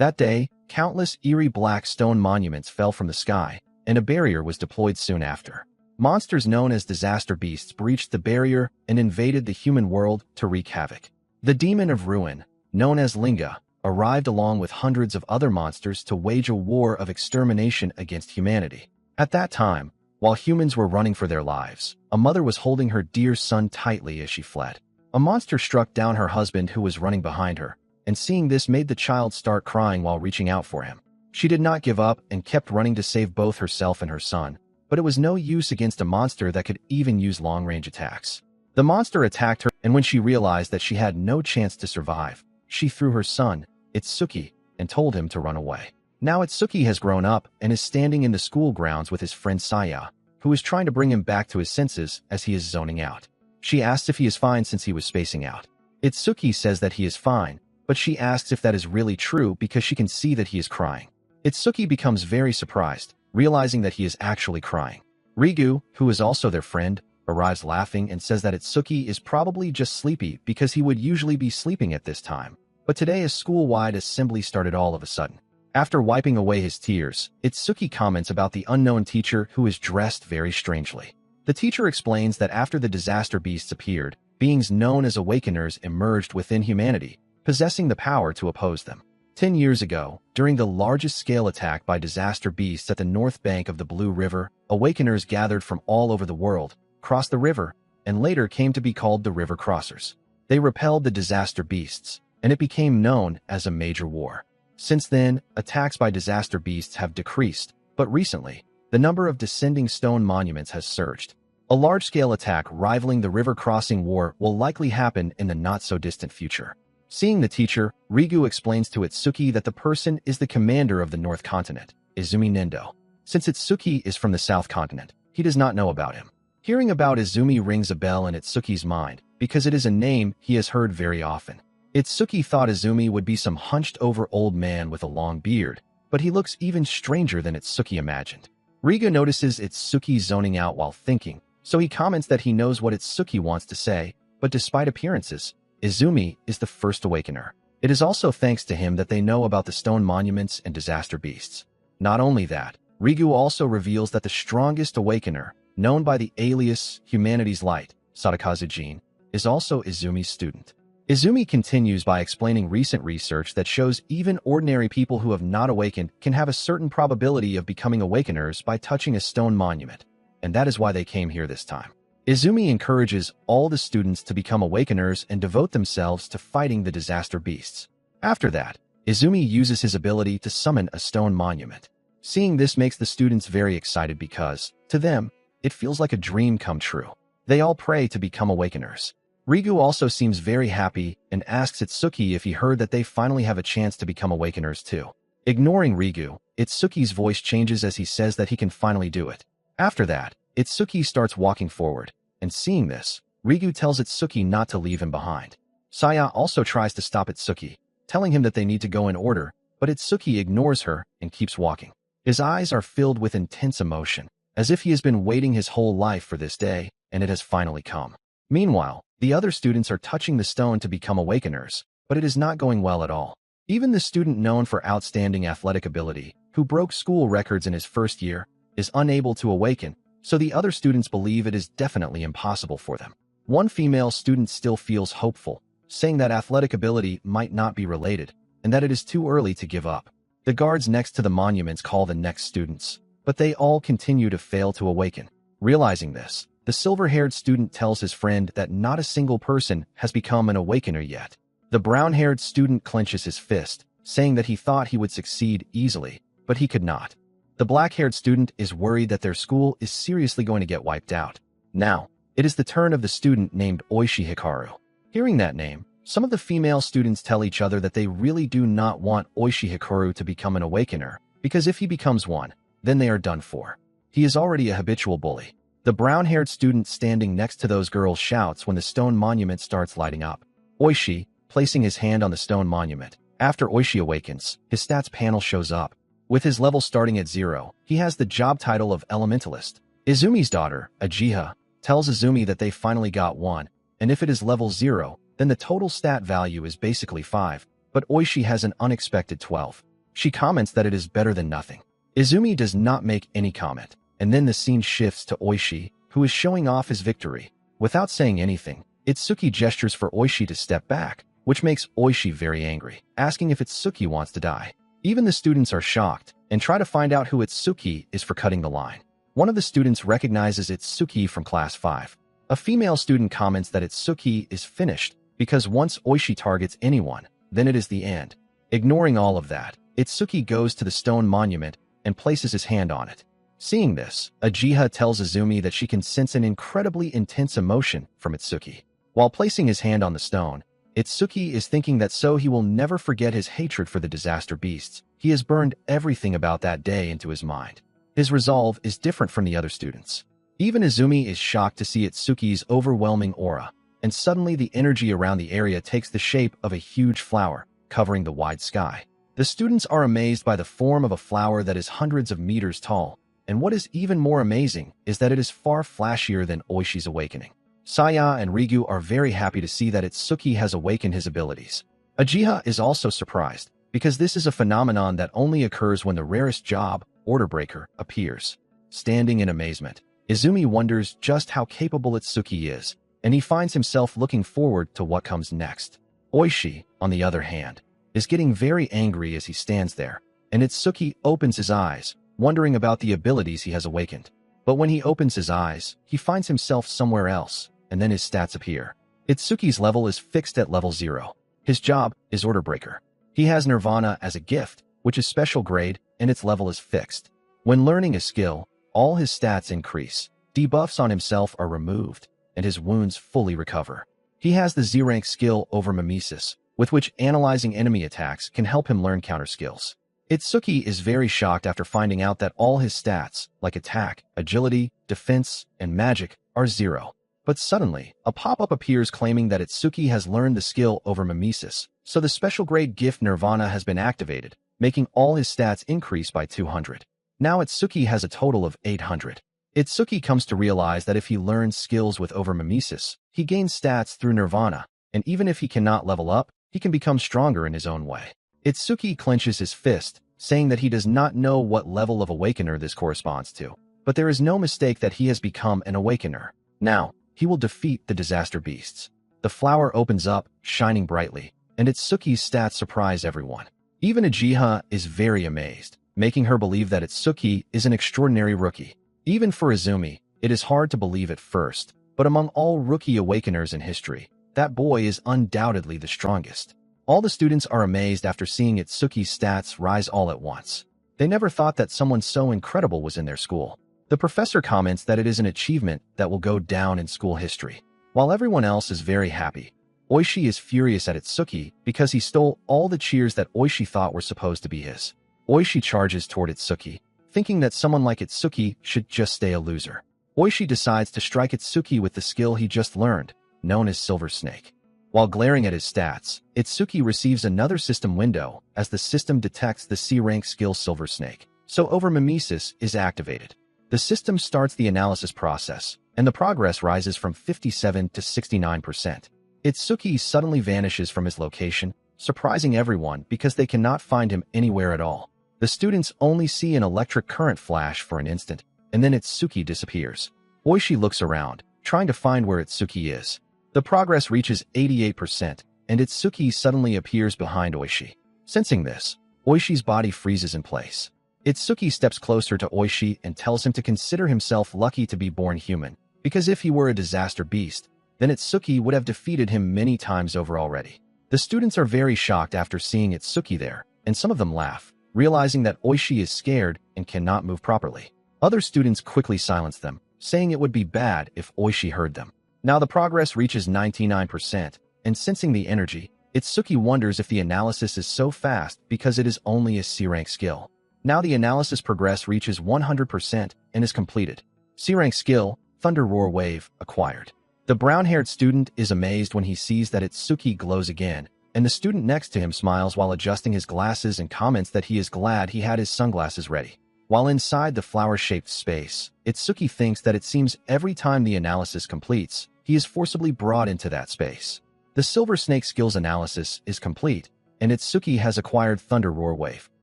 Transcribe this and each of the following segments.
That day, countless eerie black stone monuments fell from the sky, and a barrier was deployed soon after. Monsters known as disaster beasts breached the barrier and invaded the human world to wreak havoc. The demon of ruin, known as Linga, arrived along with hundreds of other monsters to wage a war of extermination against humanity. At that time, while humans were running for their lives, a mother was holding her dear son tightly as she fled. A monster struck down her husband who was running behind her, and seeing this made the child start crying while reaching out for him. She did not give up and kept running to save both herself and her son, but it was no use against a monster that could even use long-range attacks. The monster attacked her, and when she realized that she had no chance to survive, she threw her son, Itsuki, and told him to run away. Now Itsuki has grown up and is standing in the school grounds with his friend Saya, who is trying to bring him back to his senses as he is zoning out. She asks if he is fine since he was spacing out. Itsuki says that he is fine, but she asks if that is really true because she can see that he is crying. Itsuki becomes very surprised, realizing that he is actually crying. Rigu, who is also their friend, arrives laughing and says that Itsuki is probably just sleepy because he would usually be sleeping at this time. But today a school-wide assembly started all of a sudden. After wiping away his tears, Itsuki comments about the unknown teacher who is dressed very strangely. The teacher explains that after the disaster beasts appeared, beings known as Awakeners emerged within humanity, possessing the power to oppose them. 10 years ago, during the largest-scale attack by disaster beasts at the north bank of the Blue River, Awakeners gathered from all over the world, crossed the river, and later came to be called the River Crossers. They repelled the disaster beasts, and it became known as a major war. Since then, attacks by disaster beasts have decreased, but recently, the number of descending stone monuments has surged. A large-scale attack rivaling the river crossing war will likely happen in the not-so-distant future. Seeing the teacher, Rigu explains to Itsuki that the person is the commander of the North Continent, Izumi Nendo. Since Itsuki is from the South Continent, he does not know about him. Hearing about Izumi rings a bell in Itsuki's mind, because it is a name he has heard very often. Itsuki thought Izumi would be some hunched-over old man with a long beard, but he looks even stranger than Itsuki imagined. Rigu notices Itsuki zoning out while thinking, so he comments that he knows what Itsuki wants to say, but despite appearances, Izumi is the first awakener. It is also thanks to him that they know about the stone monuments and disaster beasts. Not only that, Rigu also reveals that the strongest awakener, known by the alias Humanity's Light, Sadakazu-jin, is also Izumi's student. Izumi continues by explaining recent research that shows even ordinary people who have not awakened can have a certain probability of becoming awakeners by touching a stone monument, and that is why they came here this time. Izumi encourages all the students to become awakeners and devote themselves to fighting the disaster beasts. After that, Izumi uses his ability to summon a stone monument. Seeing this makes the students very excited because, to them, it feels like a dream come true. They all pray to become awakeners. Rigu also seems very happy and asks Itsuki if he heard that they finally have a chance to become awakeners too. Ignoring Rigu, Itsuki's voice changes as he says that he can finally do it. After that, Itsuki starts walking forward, and seeing this, Rigu tells Itsuki not to leave him behind. Saya also tries to stop Itsuki, telling him that they need to go in order, but Itsuki ignores her and keeps walking. His eyes are filled with intense emotion, as if he has been waiting his whole life for this day, and it has finally come. Meanwhile, the other students are touching the stone to become awakeners, but it is not going well at all. Even the student known for outstanding athletic ability, who broke school records in his first year, is unable to awaken, so the other students believe it is definitely impossible for them. One female student still feels hopeful, saying that athletic ability might not be related, and that it is too early to give up. The guards next to the monuments call the next students, but they all continue to fail to awaken. Realizing this, the silver-haired student tells his friend that not a single person has become an awakener yet. The brown-haired student clenches his fist, saying that he thought he would succeed easily, but he could not. The black-haired student is worried that their school is seriously going to get wiped out. Now, it is the turn of the student named Oishi Hikaru. Hearing that name, some of the female students tell each other that they really do not want Oishi Hikaru to become an awakener, because if he becomes one, then they are done for. He is already a habitual bully. The brown-haired student standing next to those girls shouts when the stone monument starts lighting up. Oishi, placing his hand on the stone monument. After Oishi awakens, his stats panel shows up. With his level starting at 0, he has the job title of Elementalist. Izumi's daughter, Ajiha, tells Izumi that they finally got one, and if it is level 0, then the total stat value is basically 5, but Oishi has an unexpected 12. She comments that it is better than nothing. Izumi does not make any comment, and then the scene shifts to Oishi, who is showing off his victory. Without saying anything, Itsuki gestures for Oishi to step back, which makes Oishi very angry, asking if Itsuki wants to die. Even the students are shocked and try to find out who Itsuki is for cutting the line. One of the students recognizes Itsuki from class 5. A female student comments that Itsuki is finished because once Oishi targets anyone, then it is the end. Ignoring all of that, Itsuki goes to the stone monument and places his hand on it. Seeing this, Ajiha tells Izumi that she can sense an incredibly intense emotion from Itsuki. While placing his hand on the stone, Itsuki is thinking that so he will never forget his hatred for the disaster beasts. He has burned everything about that day into his mind. His resolve is different from the other students. Even Izumi is shocked to see Itsuki's overwhelming aura, and suddenly the energy around the area takes the shape of a huge flower, covering the wide sky. The students are amazed by the form of a flower that is hundreds of meters tall, and what is even more amazing is that it is far flashier than Oishi's awakening. Saya and Rigu are very happy to see that Itsuki has awakened his abilities. Ajiha is also surprised, because this is a phenomenon that only occurs when the rarest job, Order Breaker, appears. Standing in amazement, Izumi wonders just how capable Itsuki is, and he finds himself looking forward to what comes next. Oishi, on the other hand, is getting very angry as he stands there, and Itsuki opens his eyes, wondering about the abilities he has awakened. But when he opens his eyes, he finds himself somewhere else, and then his stats appear. Itsuki's level is fixed at level 0. His job is Order Breaker. He has Nirvana as a gift, which is special grade, and its level is fixed. When learning a skill, all his stats increase, debuffs on himself are removed, and his wounds fully recover. He has the Z-rank skill over mimesis, with which analyzing enemy attacks can help him learn counter skills. Itsuki is very shocked after finding out that all his stats, like attack, agility, defense, and magic, are 0. But suddenly, a pop-up appears claiming that Itsuki has learned the skill over mimesis, so the special grade gift Nirvana has been activated, making all his stats increase by 200. Now Itsuki has a total of 800. Itsuki comes to realize that if he learns skills with over mimesis, he gains stats through Nirvana, and even if he cannot level up, he can become stronger in his own way. Itsuki clenches his fist, saying that he does not know what level of awakener this corresponds to, but there is no mistake that he has become an awakener. Now, he will defeat the disaster beasts. The flower opens up, shining brightly, and Itsuki's stats surprise everyone. Even Ajiha is very amazed, making her believe that Itsuki is an extraordinary rookie. Even for Izumi, it is hard to believe at first, but among all rookie awakeners in history, that boy is undoubtedly the strongest. All the students are amazed after seeing Itsuki's stats rise all at once. They never thought that someone so incredible was in their school. The professor comments that it is an achievement that will go down in school history. While everyone else is very happy, Oishi is furious at Itsuki because he stole all the cheers that Oishi thought were supposed to be his. Oishi charges toward Itsuki, thinking that someone like Itsuki should just stay a loser. Oishi decides to strike Itsuki with the skill he just learned, known as Silver Snake. While glaring at his stats, Itsuki receives another system window as the system detects the C-rank skill Silver Snake, so over mimesis is activated. The system starts the analysis process, and the progress rises from 57 to 69%. Itsuki suddenly vanishes from his location, surprising everyone because they cannot find him anywhere at all. The students only see an electric current flash for an instant, and then Itsuki disappears. Oishi looks around, trying to find where Itsuki is. The progress reaches 88%, and Itsuki suddenly appears behind Oishi. Sensing this, Oishi's body freezes in place. Itsuki steps closer to Oishi and tells him to consider himself lucky to be born human, because if he were a disaster beast, then Itsuki would have defeated him many times over already. The students are very shocked after seeing Itsuki there, and some of them laugh, realizing that Oishi is scared and cannot move properly. Other students quickly silence them, saying it would be bad if Oishi heard them. Now the progress reaches 99%, and sensing the energy, Itsuki wonders if the analysis is so fast because it is only a C-rank skill. Now the analysis progress reaches 100% and is completed. C-rank skill, Thunder Roar Wave, acquired. The brown-haired student is amazed when he sees that Itsuki glows again, and the student next to him smiles while adjusting his glasses and comments that he is glad he had his sunglasses ready. While inside the flower-shaped space, Itsuki thinks that it seems every time the analysis completes, he is forcibly brought into that space. The Silver Snake skills analysis is complete, and Itsuki has acquired Thunder Roar Wave.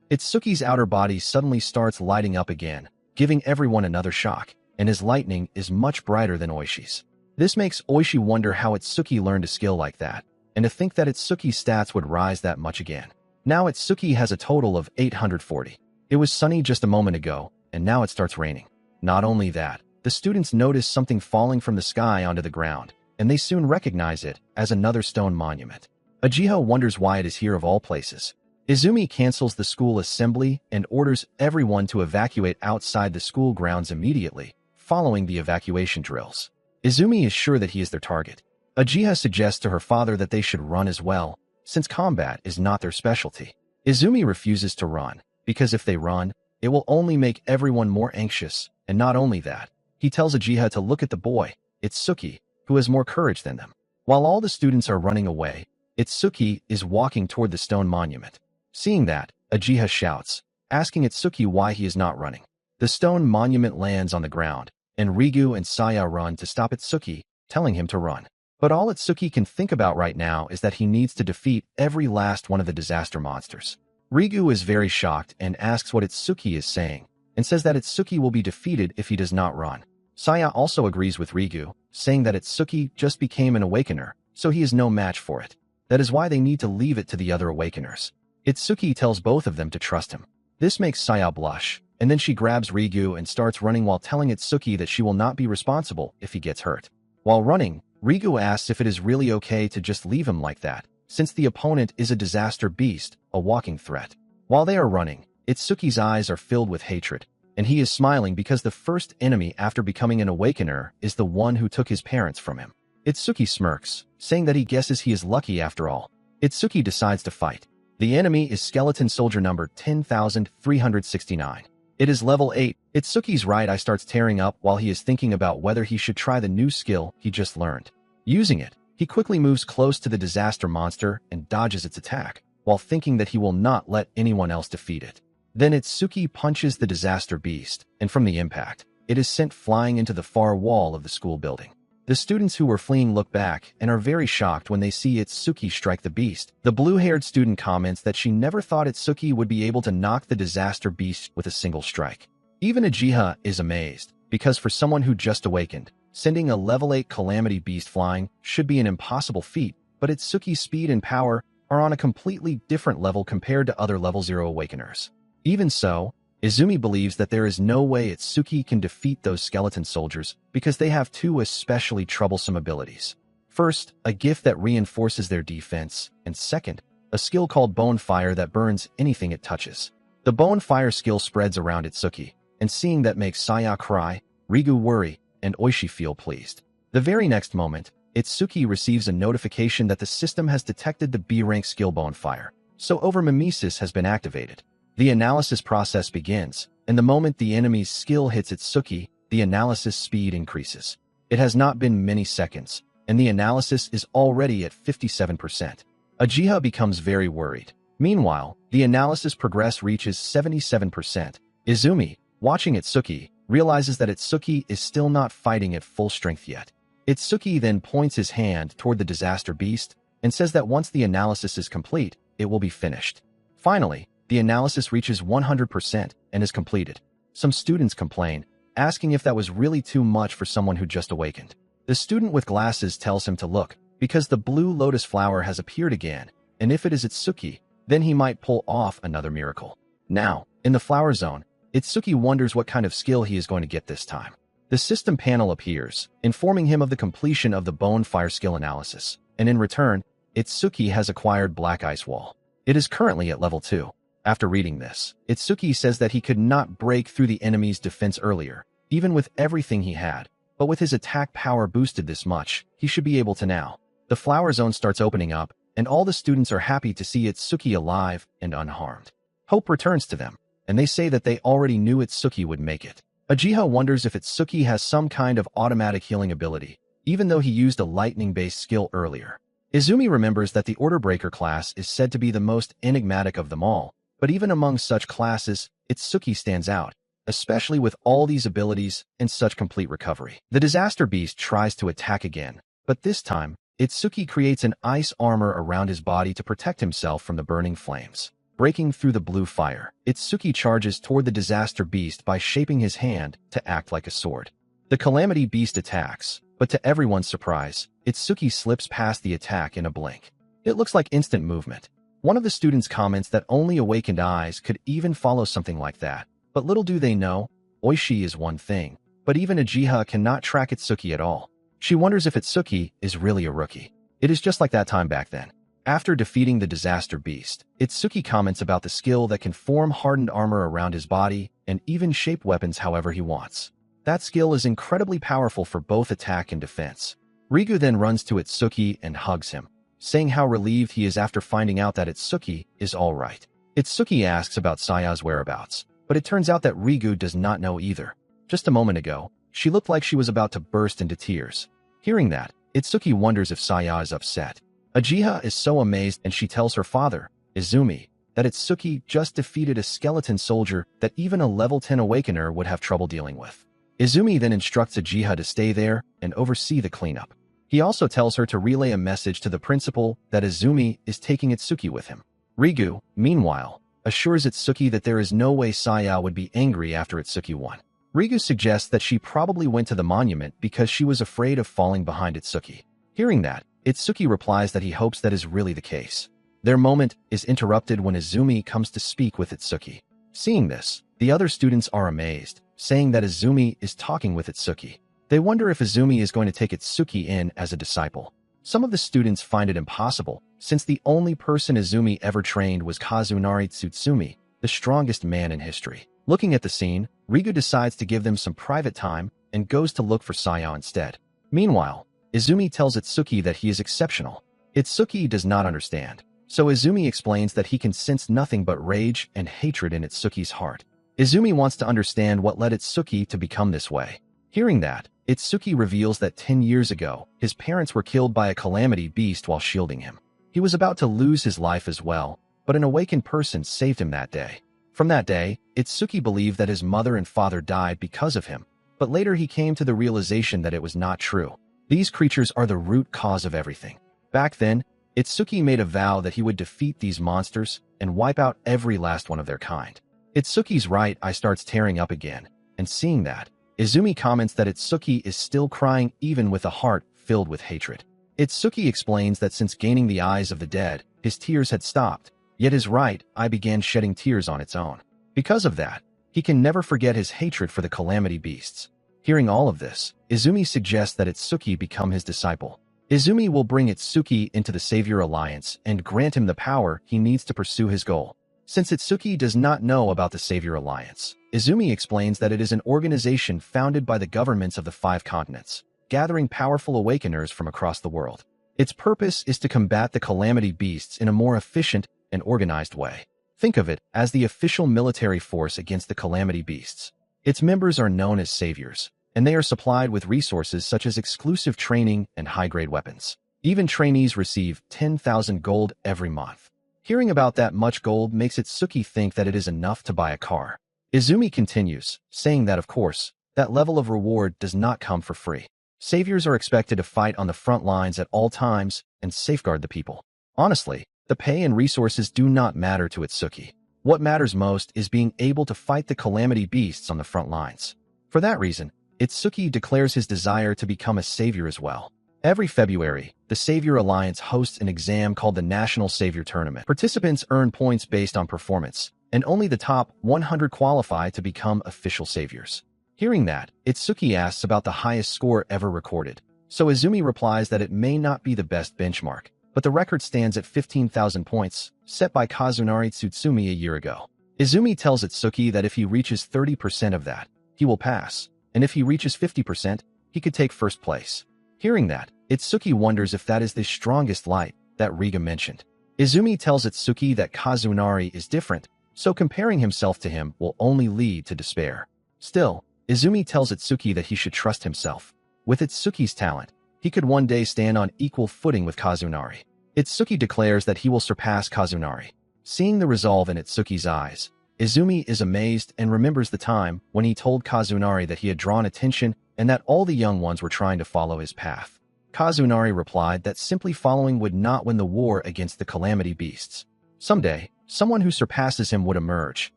Itsuki's outer body suddenly starts lighting up again, giving everyone another shock, and his lightning is much brighter than Oishi's. This makes Oishi wonder how Itsuki learned a skill like that, and to think that Itsuki's stats would rise that much again. Now Itsuki has a total of 840. It was sunny just a moment ago, and now it starts raining. Not only that, the students notice something falling from the sky onto the ground, and they soon recognize it as another stone monument. Uchiha wonders why it is here of all places. Izumi cancels the school assembly and orders everyone to evacuate outside the school grounds immediately, following the evacuation drills. Izumi is sure that he is their target. Uchiha suggests to her father that they should run as well, since combat is not their specialty. Izumi refuses to run, because if they run, it will only make everyone more anxious, and not only that, he tells Uchiha to look at the boy, Itsuki, who has more courage than them. While all the students are running away, Itsuki is walking toward the stone monument. Seeing that, Uchiha shouts, asking Itsuki why he is not running. The stone monument lands on the ground, and Rigu and Saya run to stop Itsuki, telling him to run. But all Itsuki can think about right now is that he needs to defeat every last one of the disaster monsters. Rigu is very shocked and asks what Itsuki is saying, and says that Itsuki will be defeated if he does not run. Saya also agrees with Rigu, saying that Itsuki just became an awakener, so he is no match for it. That is why they need to leave it to the other awakeners. Itsuki tells both of them to trust him. This makes Saya blush, and then she grabs Rigu and starts running while telling Itsuki that she will not be responsible if he gets hurt. While running, Rigu asks if it is really okay to just leave him like that, since the opponent is a disaster beast, a walking threat. While they are running, Itsuki's eyes are filled with hatred, and he is smiling because the first enemy after becoming an awakener is the one who took his parents from him. Itsuki smirks, saying that he guesses he is lucky after all. Itsuki decides to fight. The enemy is skeleton soldier number 10,369. It is level 8. Itsuki's right eye starts tearing up while he is thinking about whether he should try the new skill he just learned. Using it, he quickly moves close to the disaster monster and dodges its attack, while thinking that he will not let anyone else defeat it. Then Itsuki punches the disaster beast, and from the impact, it is sent flying into the far wall of the school building. The students who were fleeing look back and are very shocked when they see Itsuki strike the beast. The blue-haired student comments that she never thought Itsuki would be able to knock the disaster beast with a single strike. Even Uchiha is amazed, because for someone who just awakened, sending a level 8 calamity beast flying should be an impossible feat, but Itsuki's speed and power are on a completely different level compared to other level 0 awakeners. Even so, Izumi believes that there is no way Itsuki can defeat those skeleton soldiers because they have two especially troublesome abilities. First, a gift that reinforces their defense, and second, a skill called Bone Fire that burns anything it touches. The Bone Fire skill spreads around Itsuki, and seeing that makes Saya cry, Rigu worry, and Oishi feel pleased. The very next moment, Itsuki receives a notification that the system has detected the B-rank skill Bone Fire, so over-mimesis has been activated. The analysis process begins, and the moment the enemy's skill hits Itsuki, the analysis speed increases. It has not been many seconds, and the analysis is already at 57%. Uchiha becomes very worried. Meanwhile, the analysis progress reaches 77%. Izumi, watching Itsuki, realizes that Itsuki is still not fighting at full strength yet. Itsuki then points his hand toward the disaster beast and says that once the analysis is complete, it will be finished. Finally, the analysis reaches 100% and is completed. Some students complain, asking if that was really too much for someone who just awakened. The student with glasses tells him to look, because the blue lotus flower has appeared again, and if it is Itsuki, then he might pull off another miracle. Now, in the flower zone, Itsuki wonders what kind of skill he is going to get this time. The system panel appears, informing him of the completion of the Bone Fire skill analysis, and in return, Itsuki has acquired Black Ice Wall. It is currently at level 2. After reading this, Itsuki says that he could not break through the enemy's defense earlier, even with everything he had, but with his attack power boosted this much, he should be able to now. The flower zone starts opening up, and all the students are happy to see Itsuki alive and unharmed. Hope returns to them, and they say that they already knew Itsuki would make it. Uchiha wonders if Itsuki has some kind of automatic healing ability, even though he used a lightning-based skill earlier. Izumi remembers that the Order Breaker class is said to be the most enigmatic of them all, but even among such classes, Itsuki stands out, especially with all these abilities and such complete recovery. The disaster beast tries to attack again, but this time, Itsuki creates an ice armor around his body to protect himself from the burning flames. Breaking through the blue fire, Itsuki charges toward the disaster beast by shaping his hand to act like a sword. The calamity beast attacks, but to everyone's surprise, Itsuki slips past the attack in a blink. It looks like instant movement. One of the students comments that only awakened eyes could even follow something like that. But little do they know, Oishi is one thing, but even Uchiha cannot track Itsuki at all. She wonders if Itsuki is really a rookie. It is just like that time back then. After defeating the disaster beast, Itsuki comments about the skill that can form hardened armor around his body and even shape weapons however he wants. That skill is incredibly powerful for both attack and defense. Rigu then runs to Itsuki and hugs him, saying how relieved he is after finding out that Itsuki is alright. Itsuki asks about Saya's whereabouts, but it turns out that Rigu does not know either. Just a moment ago, she looked like she was about to burst into tears. Hearing that, Itsuki wonders if Saya is upset. Uchiha is so amazed and she tells her father, Izumi, that Itsuki just defeated a skeleton soldier that even a level 10 awakener would have trouble dealing with. Izumi then instructs Uchiha to stay there and oversee the cleanup. He also tells her to relay a message to the principal that Izumi is taking Itsuki with him. Rigu, meanwhile, assures Itsuki that there is no way Saya would be angry after Itsuki won. Rigu suggests that she probably went to the monument because she was afraid of falling behind Itsuki. Hearing that, Itsuki replies that he hopes that is really the case. Their moment is interrupted when Izumi comes to speak with Itsuki. Seeing this, the other students are amazed, saying that Izumi is talking with Itsuki. They wonder if Izumi is going to take Itsuki in as a disciple. Some of the students find it impossible, since the only person Izumi ever trained was Kazunari Tsutsumi, the strongest man in history. Looking at the scene, Rigu decides to give them some private time and goes to look for Saya instead. Meanwhile, Izumi tells Itsuki that he is exceptional. Itsuki does not understand, so Izumi explains that he can sense nothing but rage and hatred in Itsuki's heart. Izumi wants to understand what led Itsuki to become this way. Hearing that, Itsuki reveals that 10 years ago, his parents were killed by a calamity beast while shielding him. He was about to lose his life as well, but an awakened person saved him that day. From that day, Itsuki believed that his mother and father died because of him, but later he came to the realization that it was not true. These creatures are the root cause of everything. Back then, Itsuki made a vow that he would defeat these monsters and wipe out every last one of their kind. Itsuki's right eye starts tearing up again, and seeing that, Izumi comments that Itsuki is still crying even with a heart filled with hatred. Itsuki explains that since gaining the eyes of the dead, his tears had stopped, yet his right eye began shedding tears on its own. Because of that, he can never forget his hatred for the calamity beasts. Hearing all of this, Izumi suggests that Itsuki become his disciple. Izumi will bring Itsuki into the Savior Alliance and grant him the power he needs to pursue his goal. Since Itsuki does not know about the Savior Alliance, Izumi explains that it is an organization founded by the governments of the 5 continents, gathering powerful awakeners from across the world. Its purpose is to combat the calamity beasts in a more efficient and organized way. Think of it as the official military force against the calamity beasts. Its members are known as saviors, and they are supplied with resources such as exclusive training and high-grade weapons. Even trainees receive 10,000 gold every month. Hearing about that much gold makes Itsuki think that it is enough to buy a car. Izumi continues, saying that of course, that level of reward does not come for free. Saviors are expected to fight on the front lines at all times and safeguard the people. Honestly, the pay and resources do not matter to Itsuki. What matters most is being able to fight the calamity beasts on the front lines. For that reason, Itsuki declares his desire to become a savior as well. Every February, the Savior Alliance hosts an exam called the National Savior Tournament. Participants earn points based on performance, and only the top 100 qualify to become official saviors. Hearing that, Itsuki asks about the highest score ever recorded. So Izumi replies that it may not be the best benchmark, but the record stands at 15,000 points, set by Kazunari Tsutsumi a year ago. Izumi tells Itsuki that if he reaches 30% of that, he will pass, and if he reaches 50%, he could take first place. Hearing that, Itsuki wonders if that is the strongest light that Riga mentioned. Izumi tells Itsuki that Kazunari is different, so comparing himself to him will only lead to despair. Still, Izumi tells Itsuki that he should trust himself. With Itsuki's talent, he could one day stand on equal footing with Kazunari. Itsuki declares that he will surpass Kazunari. Seeing the resolve in Itsuki's eyes, Izumi is amazed and remembers the time when he told Kazunari that he had drawn attention and that all the young ones were trying to follow his path. Kazunari replied that simply following would not win the war against the calamity beasts. Someday, someone who surpasses him would emerge,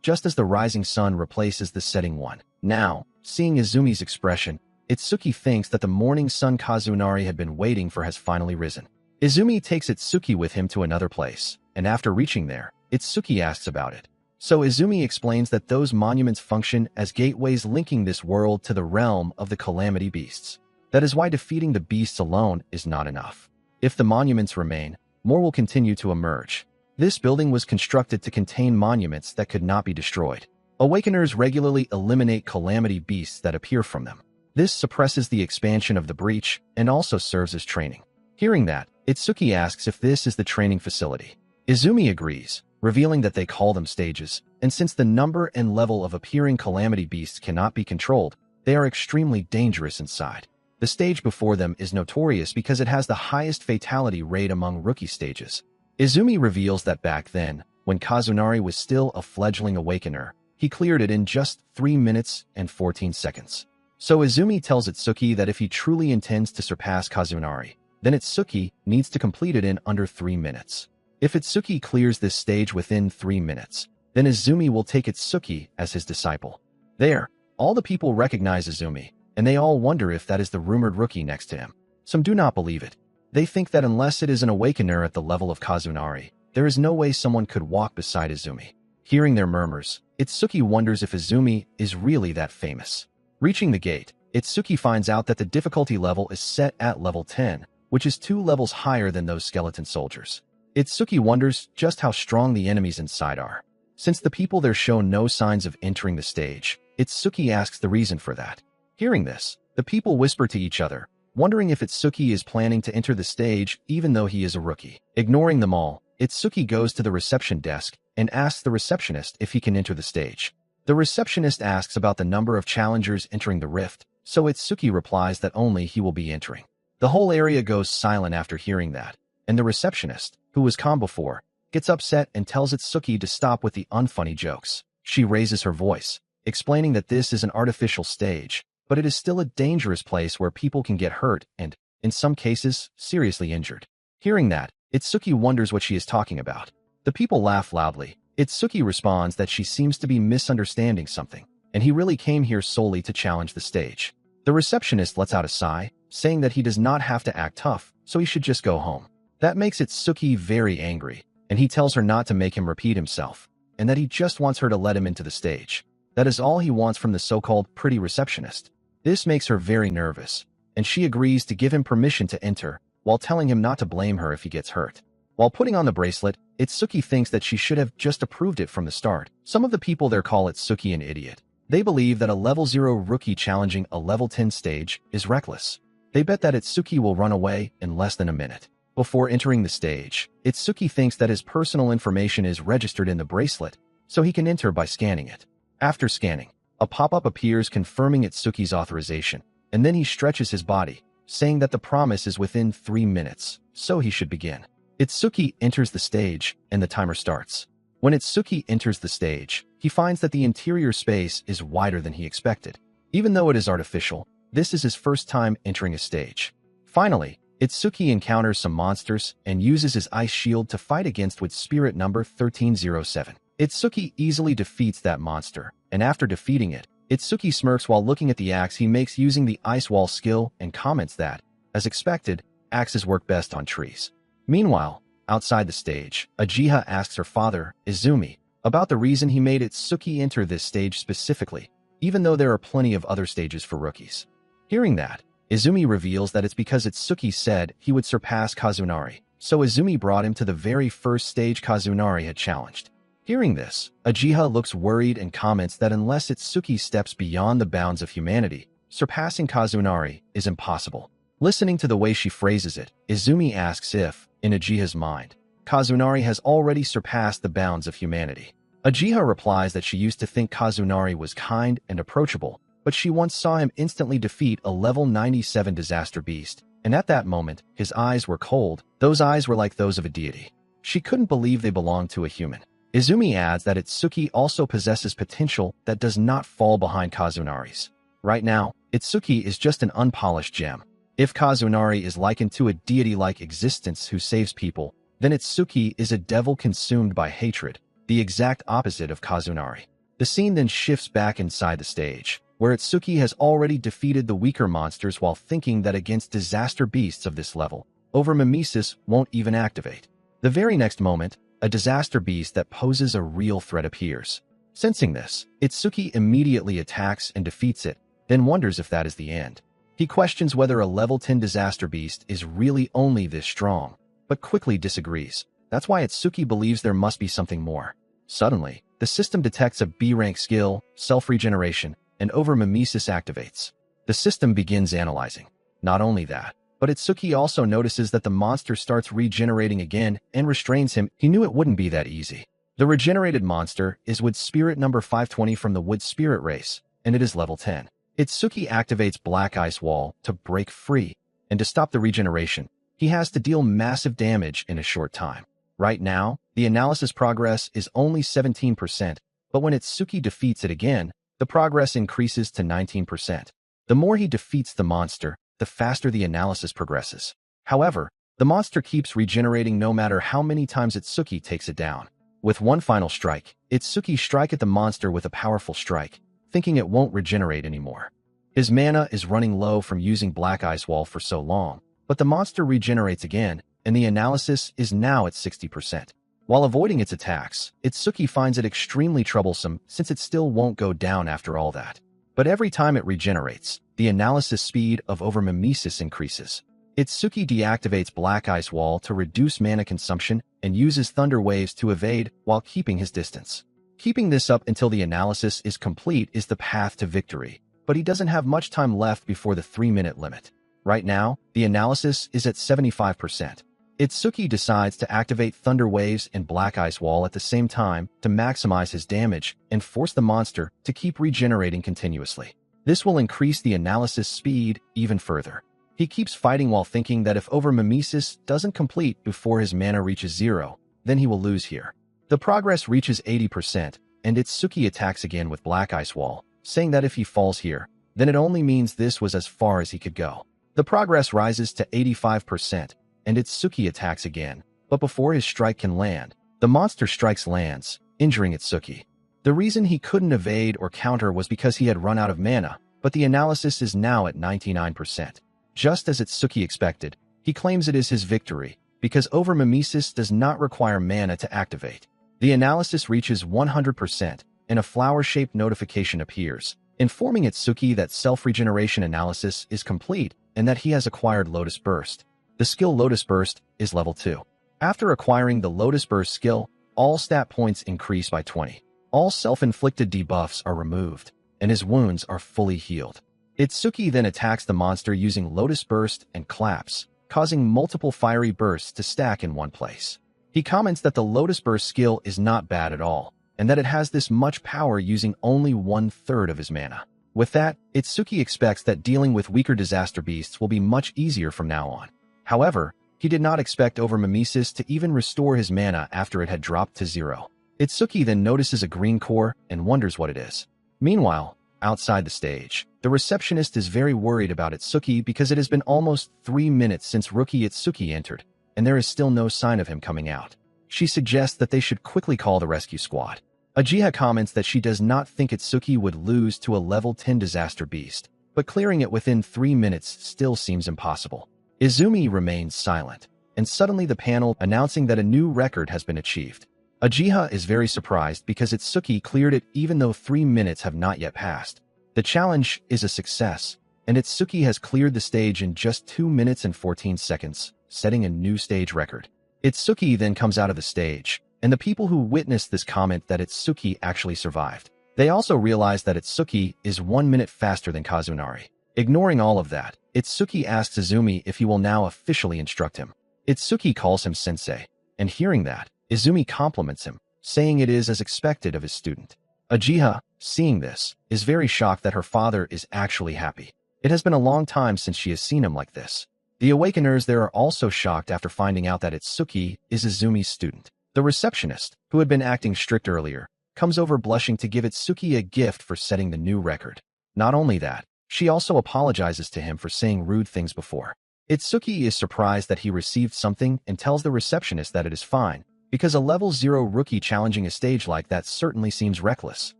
just as the rising sun replaces the setting one. Now, seeing Izumi's expression, Itsuki thinks that the morning sun Kazunari had been waiting for has finally risen. Izumi takes Itsuki with him to another place, and after reaching there, Itsuki asks about it. So Izumi explains that those monuments function as gateways linking this world to the realm of the calamity beasts. That is why defeating the beasts alone is not enough. If the monuments remain, more will continue to emerge. This building was constructed to contain monuments that could not be destroyed. Awakeners regularly eliminate calamity beasts that appear from them. This suppresses the expansion of the breach and also serves as training. Hearing that, Itsuki asks if this is the training facility. Izumi agrees, revealing that they call them stages, and since the number and level of appearing calamity beasts cannot be controlled, they are extremely dangerous inside. The stage before them is notorious because it has the highest fatality rate among rookie stages. Izumi reveals that back then, when Kazunari was still a fledgling awakener, he cleared it in just 3 minutes and 14 seconds. So Izumi tells Itsuki that if he truly intends to surpass Kazunari, then Itsuki needs to complete it in under 3 minutes. If Itsuki clears this stage within 3 minutes, then Izumi will take Itsuki as his disciple. There, all the people recognize Izumi, and they all wonder if that is the rumored rookie next to him. Some do not believe it. They think that unless it is an awakener at the level of Kazunari, there is no way someone could walk beside Izumi. Hearing their murmurs, Itsuki wonders if Izumi is really that famous. Reaching the gate, Itsuki finds out that the difficulty level is set at level 10, which is 2 levels higher than those skeleton soldiers. Itsuki wonders just how strong the enemies inside are. Since the people there show no signs of entering the stage, Itsuki asks the reason for that. Hearing this, the people whisper to each other, wondering if Itsuki is planning to enter the stage even though he is a rookie. Ignoring them all, Itsuki goes to the reception desk and asks the receptionist if he can enter the stage. The receptionist asks about the number of challengers entering the rift, so Itsuki replies that only he will be entering. The whole area goes silent after hearing that, and the receptionist, who was calm before, gets upset and tells Itsuki to stop with the unfunny jokes. She raises her voice, explaining that this is an artificial stage, but it is still a dangerous place where people can get hurt and, in some cases, seriously injured. Hearing that, Itsuki wonders what she is talking about. The people laugh loudly. Itsuki responds that she seems to be misunderstanding something, and he really came here solely to challenge the stage. The receptionist lets out a sigh, saying that he does not have to act tough, so he should just go home. That makes Itsuki very angry, and he tells her not to make him repeat himself, and that he just wants her to let him into the stage. That is all he wants from the so-called pretty receptionist. This makes her very nervous, and she agrees to give him permission to enter, while telling him not to blame her if he gets hurt. While putting on the bracelet, Itsuki thinks that she should have just approved it from the start. Some of the people there call Itsuki an idiot. They believe that a level 0 rookie challenging a level 10 stage is reckless. They bet that Itsuki will run away in less than a minute. Before entering the stage, Itsuki thinks that his personal information is registered in the bracelet, so he can enter by scanning it. After scanning, a pop-up appears confirming Itsuki's authorization, and then he stretches his body, saying that the promise is within 3 minutes, so he should begin. Itsuki enters the stage, and the timer starts. When Itsuki enters the stage, he finds that the interior space is wider than he expected. Even though it is artificial, this is his first time entering a stage. Finally, Itsuki encounters some monsters and uses his ice shield to fight against with spirit number 1307. Itsuki easily defeats that monster, and after defeating it, Itsuki smirks while looking at the axe he makes using the ice wall skill and comments that, as expected, axes work best on trees. Meanwhile, outside the stage, Ajiha asks her father, Izumi, about the reason he made Itsuki enter this stage specifically, even though there are plenty of other stages for rookies. Hearing that, Izumi reveals that it's because Itsuki said he would surpass Kazunari, so Izumi brought him to the very first stage Kazunari had challenged. Hearing this, Ajiha looks worried and comments that unless Itsuki steps beyond the bounds of humanity, surpassing Kazunari is impossible. Listening to the way she phrases it, Izumi asks if, in Ajiha's mind, Kazunari has already surpassed the bounds of humanity. Ajiha replies that she used to think Kazunari was kind and approachable, but she once saw him instantly defeat a level 97 disaster beast, and at that moment, his eyes were cold. Those eyes were like those of a deity. She couldn't believe they belonged to a human. Izumi adds that Itsuki also possesses potential that does not fall behind Kazunari's. Right now, Itsuki is just an unpolished gem. If Kazunari is likened to a deity-like existence who saves people, then Itsuki is a devil consumed by hatred, the exact opposite of Kazunari. The scene then shifts back inside the stage, where Itsuki has already defeated the weaker monsters while thinking that against disaster beasts of this level, over-mimesis won't even activate. The very next moment, a disaster beast that poses a real threat appears. Sensing this, Itsuki immediately attacks and defeats it, then wonders if that is the end. He questions whether a level 10 disaster beast is really only this strong, but quickly disagrees. That's why Itsuki believes there must be something more. Suddenly, the system detects a B-rank skill, self-regeneration, and over-mimesis activates. The system begins analyzing. Not only that, but Itsuki also notices that the monster starts regenerating again and restrains him. He knew it wouldn't be that easy. The regenerated monster is Wood Spirit number 520 from the Wood Spirit race, and it is level 10. Itsuki activates Black Ice Wall to break free, and to stop the regeneration, he has to deal massive damage in a short time. Right now, the analysis progress is only 17%, but when Itsuki defeats it again, the progress increases to 19%. The more he defeats the monster, the faster the analysis progresses. However, the monster keeps regenerating no matter how many times Itsuki takes it down. With one final strike, Itsuki strikes at the monster with a powerful strike, thinking it won't regenerate anymore. His mana is running low from using Black Ice Wall for so long, but the monster regenerates again, and the analysis is now at 60%. While avoiding its attacks, Itsuki finds it extremely troublesome since it still won't go down after all that. But every time it regenerates, the analysis speed of over-mimesis increases. Itsuki deactivates Black Ice Wall to reduce mana consumption and uses Thunder Waves to evade while keeping his distance. Keeping this up until the analysis is complete is the path to victory, but he doesn't have much time left before the 3-minute limit. Right now, the analysis is at 75%. Itsuki decides to activate Thunder Waves and Black Ice Wall at the same time to maximize his damage and force the monster to keep regenerating continuously. This will increase the analysis speed even further. He keeps fighting while thinking that if over-mimesis doesn't complete before his mana reaches 0, then he will lose here. The progress reaches 80%, and Itsuki attacks again with Black Ice Wall, saying that if he falls here, then it only means this was as far as he could go. The progress rises to 85%, and Itsuki attacks again, but before his strike can land, the monster strikes lands, injuring Itsuki. The reason he couldn't evade or counter was because he had run out of mana, but the analysis is now at 99%. Just as Itsuki expected, he claims it is his victory, because over-mimesis does not require mana to activate. The analysis reaches 100%, and a flower-shaped notification appears, informing Itsuki that self-regeneration analysis is complete and that he has acquired Lotus Burst. The skill Lotus Burst is level 2. After acquiring the Lotus Burst skill, all stat points increase by 20. All self-inflicted debuffs are removed, and his wounds are fully healed. Itsuki then attacks the monster using Lotus Burst and claps, causing multiple fiery bursts to stack in one place. He comments that the Lotus Burst skill is not bad at all, and that it has this much power using only 1/3 of his mana. With that, Itsuki expects that dealing with weaker disaster beasts will be much easier from now on. However, he did not expect over-mimesis to even restore his mana after it had dropped to 0. Itsuki then notices a green core and wonders what it is. Meanwhile, outside the stage, the receptionist is very worried about Itsuki because it has been almost 3 minutes since rookie Itsuki entered, and there is still no sign of him coming out. She suggests that they should quickly call the rescue squad. Ajiha comments that she does not think Itsuki would lose to a level 10 disaster beast, but clearing it within 3 minutes still seems impossible. Izumi remains silent, and suddenly the panel announcing that a new record has been achieved. Ajiha is very surprised because Itsuki cleared it even though 3 minutes have not yet passed. The challenge is a success, and Itsuki has cleared the stage in just 2 minutes and 14 seconds, setting a new stage record. Itsuki then comes out of the stage, and the people who witnessed this comment that Itsuki actually survived. They also realize that Itsuki is 1 minute faster than Kazunari. Ignoring all of that, Itsuki asks Izumi if he will now officially instruct him. Itsuki calls him sensei, and hearing that, Izumi compliments him, saying it is as expected of his student. Ajiha, seeing this, is very shocked that her father is actually happy. It has been a long time since she has seen him like this. The Awakeners there are also shocked after finding out that Itsuki is Izumi's student. The receptionist, who had been acting strict earlier, comes over blushing to give Itsuki a gift for setting the new record. Not only that, she also apologizes to him for saying rude things before. Itsuki is surprised that he received something and tells the receptionist that it is fine, because a level 0 rookie challenging a stage like that certainly seems reckless.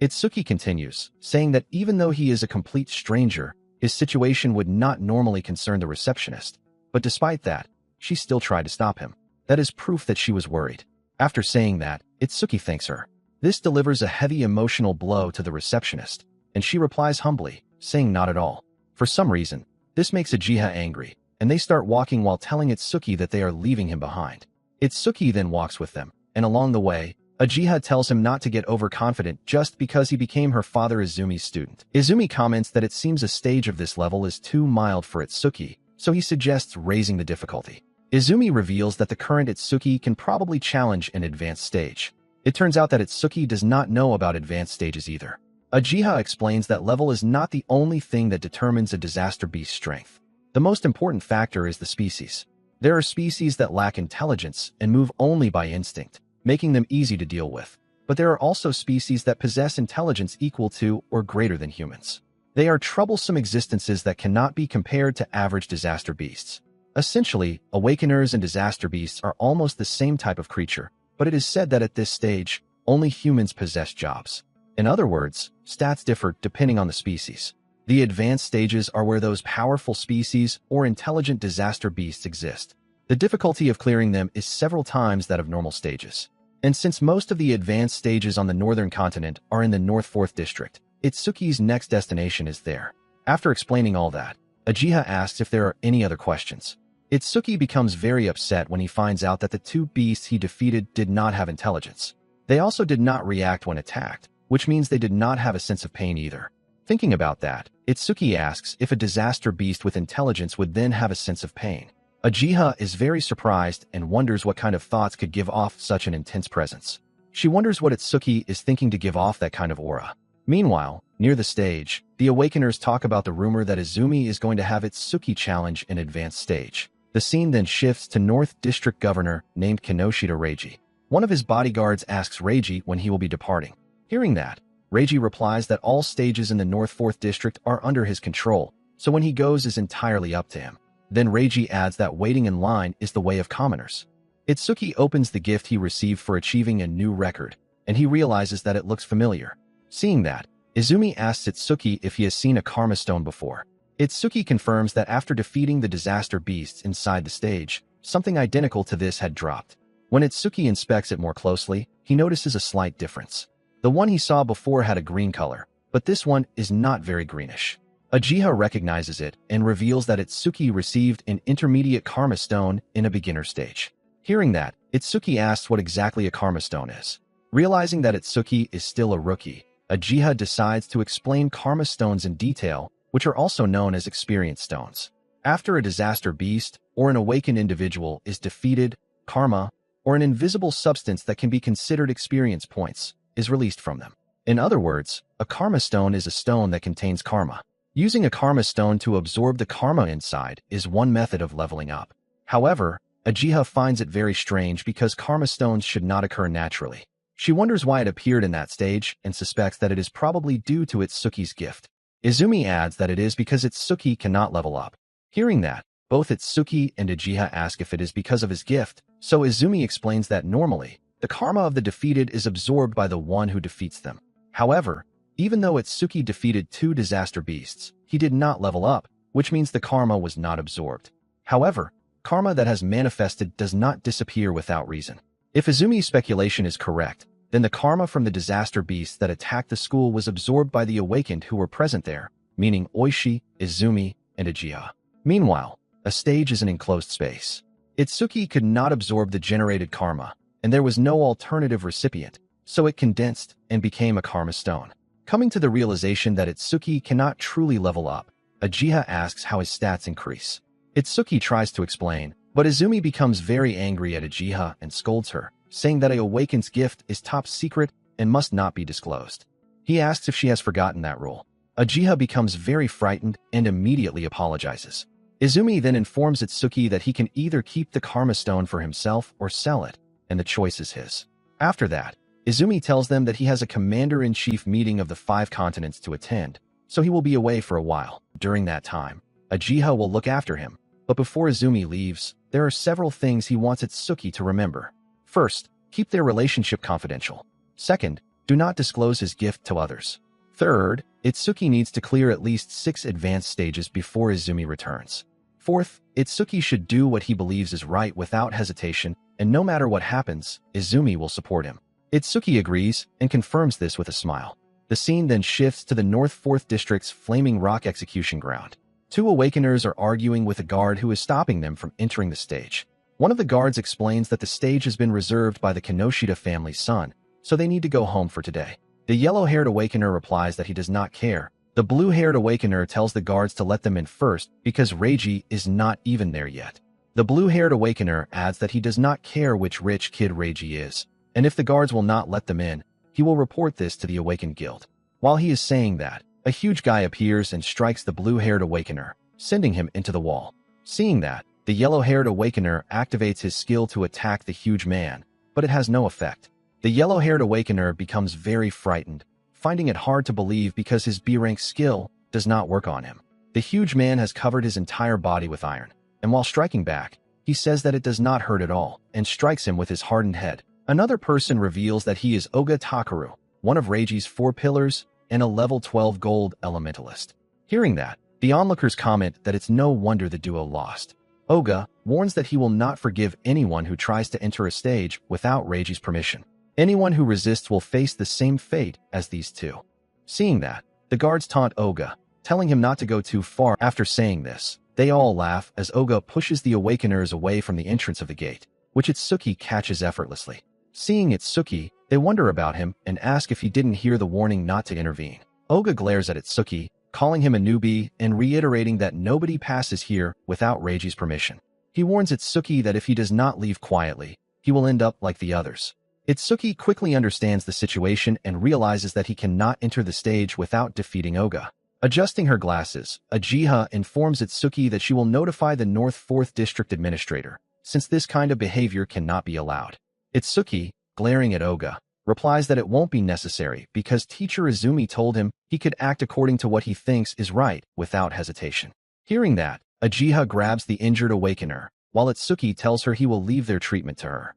Itsuki continues, saying that even though he is a complete stranger, his situation would not normally concern the receptionist. But despite that, she still tried to stop him. That is proof that she was worried. After saying that, Itsuki thanks her. This delivers a heavy emotional blow to the receptionist, and she replies humbly, saying not at all. For some reason, this makes Uchiha angry, and they start walking while telling Itsuki that they are leaving him behind. Itsuki then walks with them, and along the way, Uchiha tells him not to get overconfident just because he became her father Izumi's student. Izumi comments that it seems a stage of this level is too mild for Itsuki, so he suggests raising the difficulty. Izumi reveals that the current Itsuki can probably challenge an advanced stage. It turns out that Itsuki does not know about advanced stages either. Uchiha explains that level is not the only thing that determines a disaster beast's strength. The most important factor is the species. There are species that lack intelligence and move only by instinct, making them easy to deal with. But there are also species that possess intelligence equal to or greater than humans. They are troublesome existences that cannot be compared to average disaster beasts. Essentially, awakeners and disaster beasts are almost the same type of creature, but it is said that at this stage, only humans possess jobs. In other words, stats differ depending on the species. The advanced stages are where those powerful species or intelligent disaster beasts exist. The difficulty of clearing them is several times that of normal stages. And since most of the advanced stages on the northern continent are in the North 4th District, Itsuki's next destination is there. After explaining all that, Uchiha asks if there are any other questions. Itsuki becomes very upset when he finds out that the two beasts he defeated did not have intelligence. They also did not react when attacked, which means they did not have a sense of pain either. Thinking about that, Itsuki asks if a disaster beast with intelligence would then have a sense of pain. Uchiha is very surprised and wonders what kind of thoughts could give off such an intense presence. She wonders what Itsuki is thinking to give off that kind of aura. Meanwhile, near the stage, the Awakeners talk about the rumor that Izumi is going to have Itsuki challenge an advanced stage. The scene then shifts to North District Governor named Kinoshita Reiji. One of his bodyguards asks Reiji when he will be departing. Hearing that, Reiji replies that all stages in the North 4th District are under his control, so when he goes is entirely up to him. Then Reiji adds that waiting in line is the way of commoners. Itsuki opens the gift he received for achieving a new record, and he realizes that it looks familiar. Seeing that, Izumi asks Itsuki if he has seen a karma stone before. Itsuki confirms that after defeating the disaster beasts inside the stage, something identical to this had dropped. When Itsuki inspects it more closely, he notices a slight difference. The one he saw before had a green color, but this one is not very greenish. Uchiha recognizes it and reveals that Itsuki received an intermediate karma stone in a beginner stage. Hearing that, Itsuki asks what exactly a karma stone is. Realizing that Itsuki is still a rookie, Uchiha decides to explain karma stones in detail, which are also known as experience stones. After a disaster beast or an awakened individual is defeated, karma, or an invisible substance that can be considered experience points, is released from them. In other words, a karma stone is a stone that contains karma. Using a karma stone to absorb the karma inside is one method of leveling up. However, Uchiha finds it very strange because karma stones should not occur naturally. She wonders why it appeared in that stage and suspects that it is probably due to Itsuki's gift. Izumi adds that it is because Itsuki cannot level up. Hearing that, both Itsuki and Uchiha ask if it is because of his gift, so Izumi explains that normally, the karma of the defeated is absorbed by the one who defeats them. However, even though Itsuki defeated two disaster beasts, he did not level up, which means the karma was not absorbed. However, karma that has manifested does not disappear without reason. If Izumi's speculation is correct, then the karma from the disaster beasts that attacked the school was absorbed by the awakened who were present there, meaning Oishi, Izumi, and Uchiha. Meanwhile, a stage is an enclosed space. Itsuki could not absorb the generated karma, and there was no alternative recipient, so it condensed and became a karma stone. Coming to the realization that Itsuki cannot truly level up, Uchiha asks how his stats increase. Itsuki tries to explain, but Izumi becomes very angry at Uchiha and scolds her, saying that a Awaken's gift is top secret and must not be disclosed. He asks if she has forgotten that rule. Uchiha becomes very frightened and immediately apologizes. Izumi then informs Itsuki that he can either keep the karma stone for himself or sell it, and the choice is his. After that, Izumi tells them that he has a commander-in-chief meeting of the 5 continents to attend, so he will be away for a while. During that time, Uchiha will look after him, but before Izumi leaves, there are several things he wants Itsuki to remember. First, keep their relationship confidential. Second, do not disclose his gift to others. Third, Itsuki needs to clear at least 6 advanced stages before Izumi returns. Fourth, Itsuki should do what he believes is right without hesitation, and no matter what happens, Izumi will support him. Itsuki agrees and confirms this with a smile. The scene then shifts to the North 4th District's Flaming Rock execution ground. 2 Awakeners are arguing with a guard who is stopping them from entering the stage. One of the guards explains that the stage has been reserved by the Kinoshita family's son, so they need to go home for today. The yellow-haired Awakener replies that he does not care. The blue-haired Awakener tells the guards to let them in first because Reiji is not even there yet. The blue-haired Awakener adds that he does not care which rich kid Reiji is, and if the guards will not let them in, he will report this to the Awakened Guild. While he is saying that, a huge guy appears and strikes the blue-haired Awakener, sending him into the wall. Seeing that, the yellow-haired Awakener activates his skill to attack the huge man, but it has no effect. The yellow-haired Awakener becomes very frightened, finding it hard to believe because his B-rank skill does not work on him. The huge man has covered his entire body with iron, and while striking back, he says that it does not hurt at all and strikes him with his hardened head. Another person reveals that he is Oga Takaru, one of Reiji's 4 pillars and a level 12 gold elementalist. Hearing that, the onlookers comment that it's no wonder the duo lost. Oga warns that he will not forgive anyone who tries to enter a stage without Reiji's permission. Anyone who resists will face the same fate as these 2. Seeing that, the guards taunt Oga, telling him not to go too far. After saying this, they all laugh as Oga pushes the Awakeners away from the entrance of the gate, which Itsuki catches effortlessly. Seeing Itsuki, they wonder about him and ask if he didn't hear the warning not to intervene. Oga glares at Itsuki, calling him a newbie and reiterating that nobody passes here without Reiji's permission. He warns Itsuki that if he does not leave quietly, he will end up like the others. Itsuki quickly understands the situation and realizes that he cannot enter the stage without defeating Oga. Adjusting her glasses, Ajiha informs Itsuki that she will notify the North 4th District Administrator, since this kind of behavior cannot be allowed. Itsuki, glaring at Oga, replies that it won't be necessary because teacher Izumi told him he could act according to what he thinks is right without hesitation. Hearing that, Ajiha grabs the injured Awakener, while Itsuki tells her he will leave their treatment to her.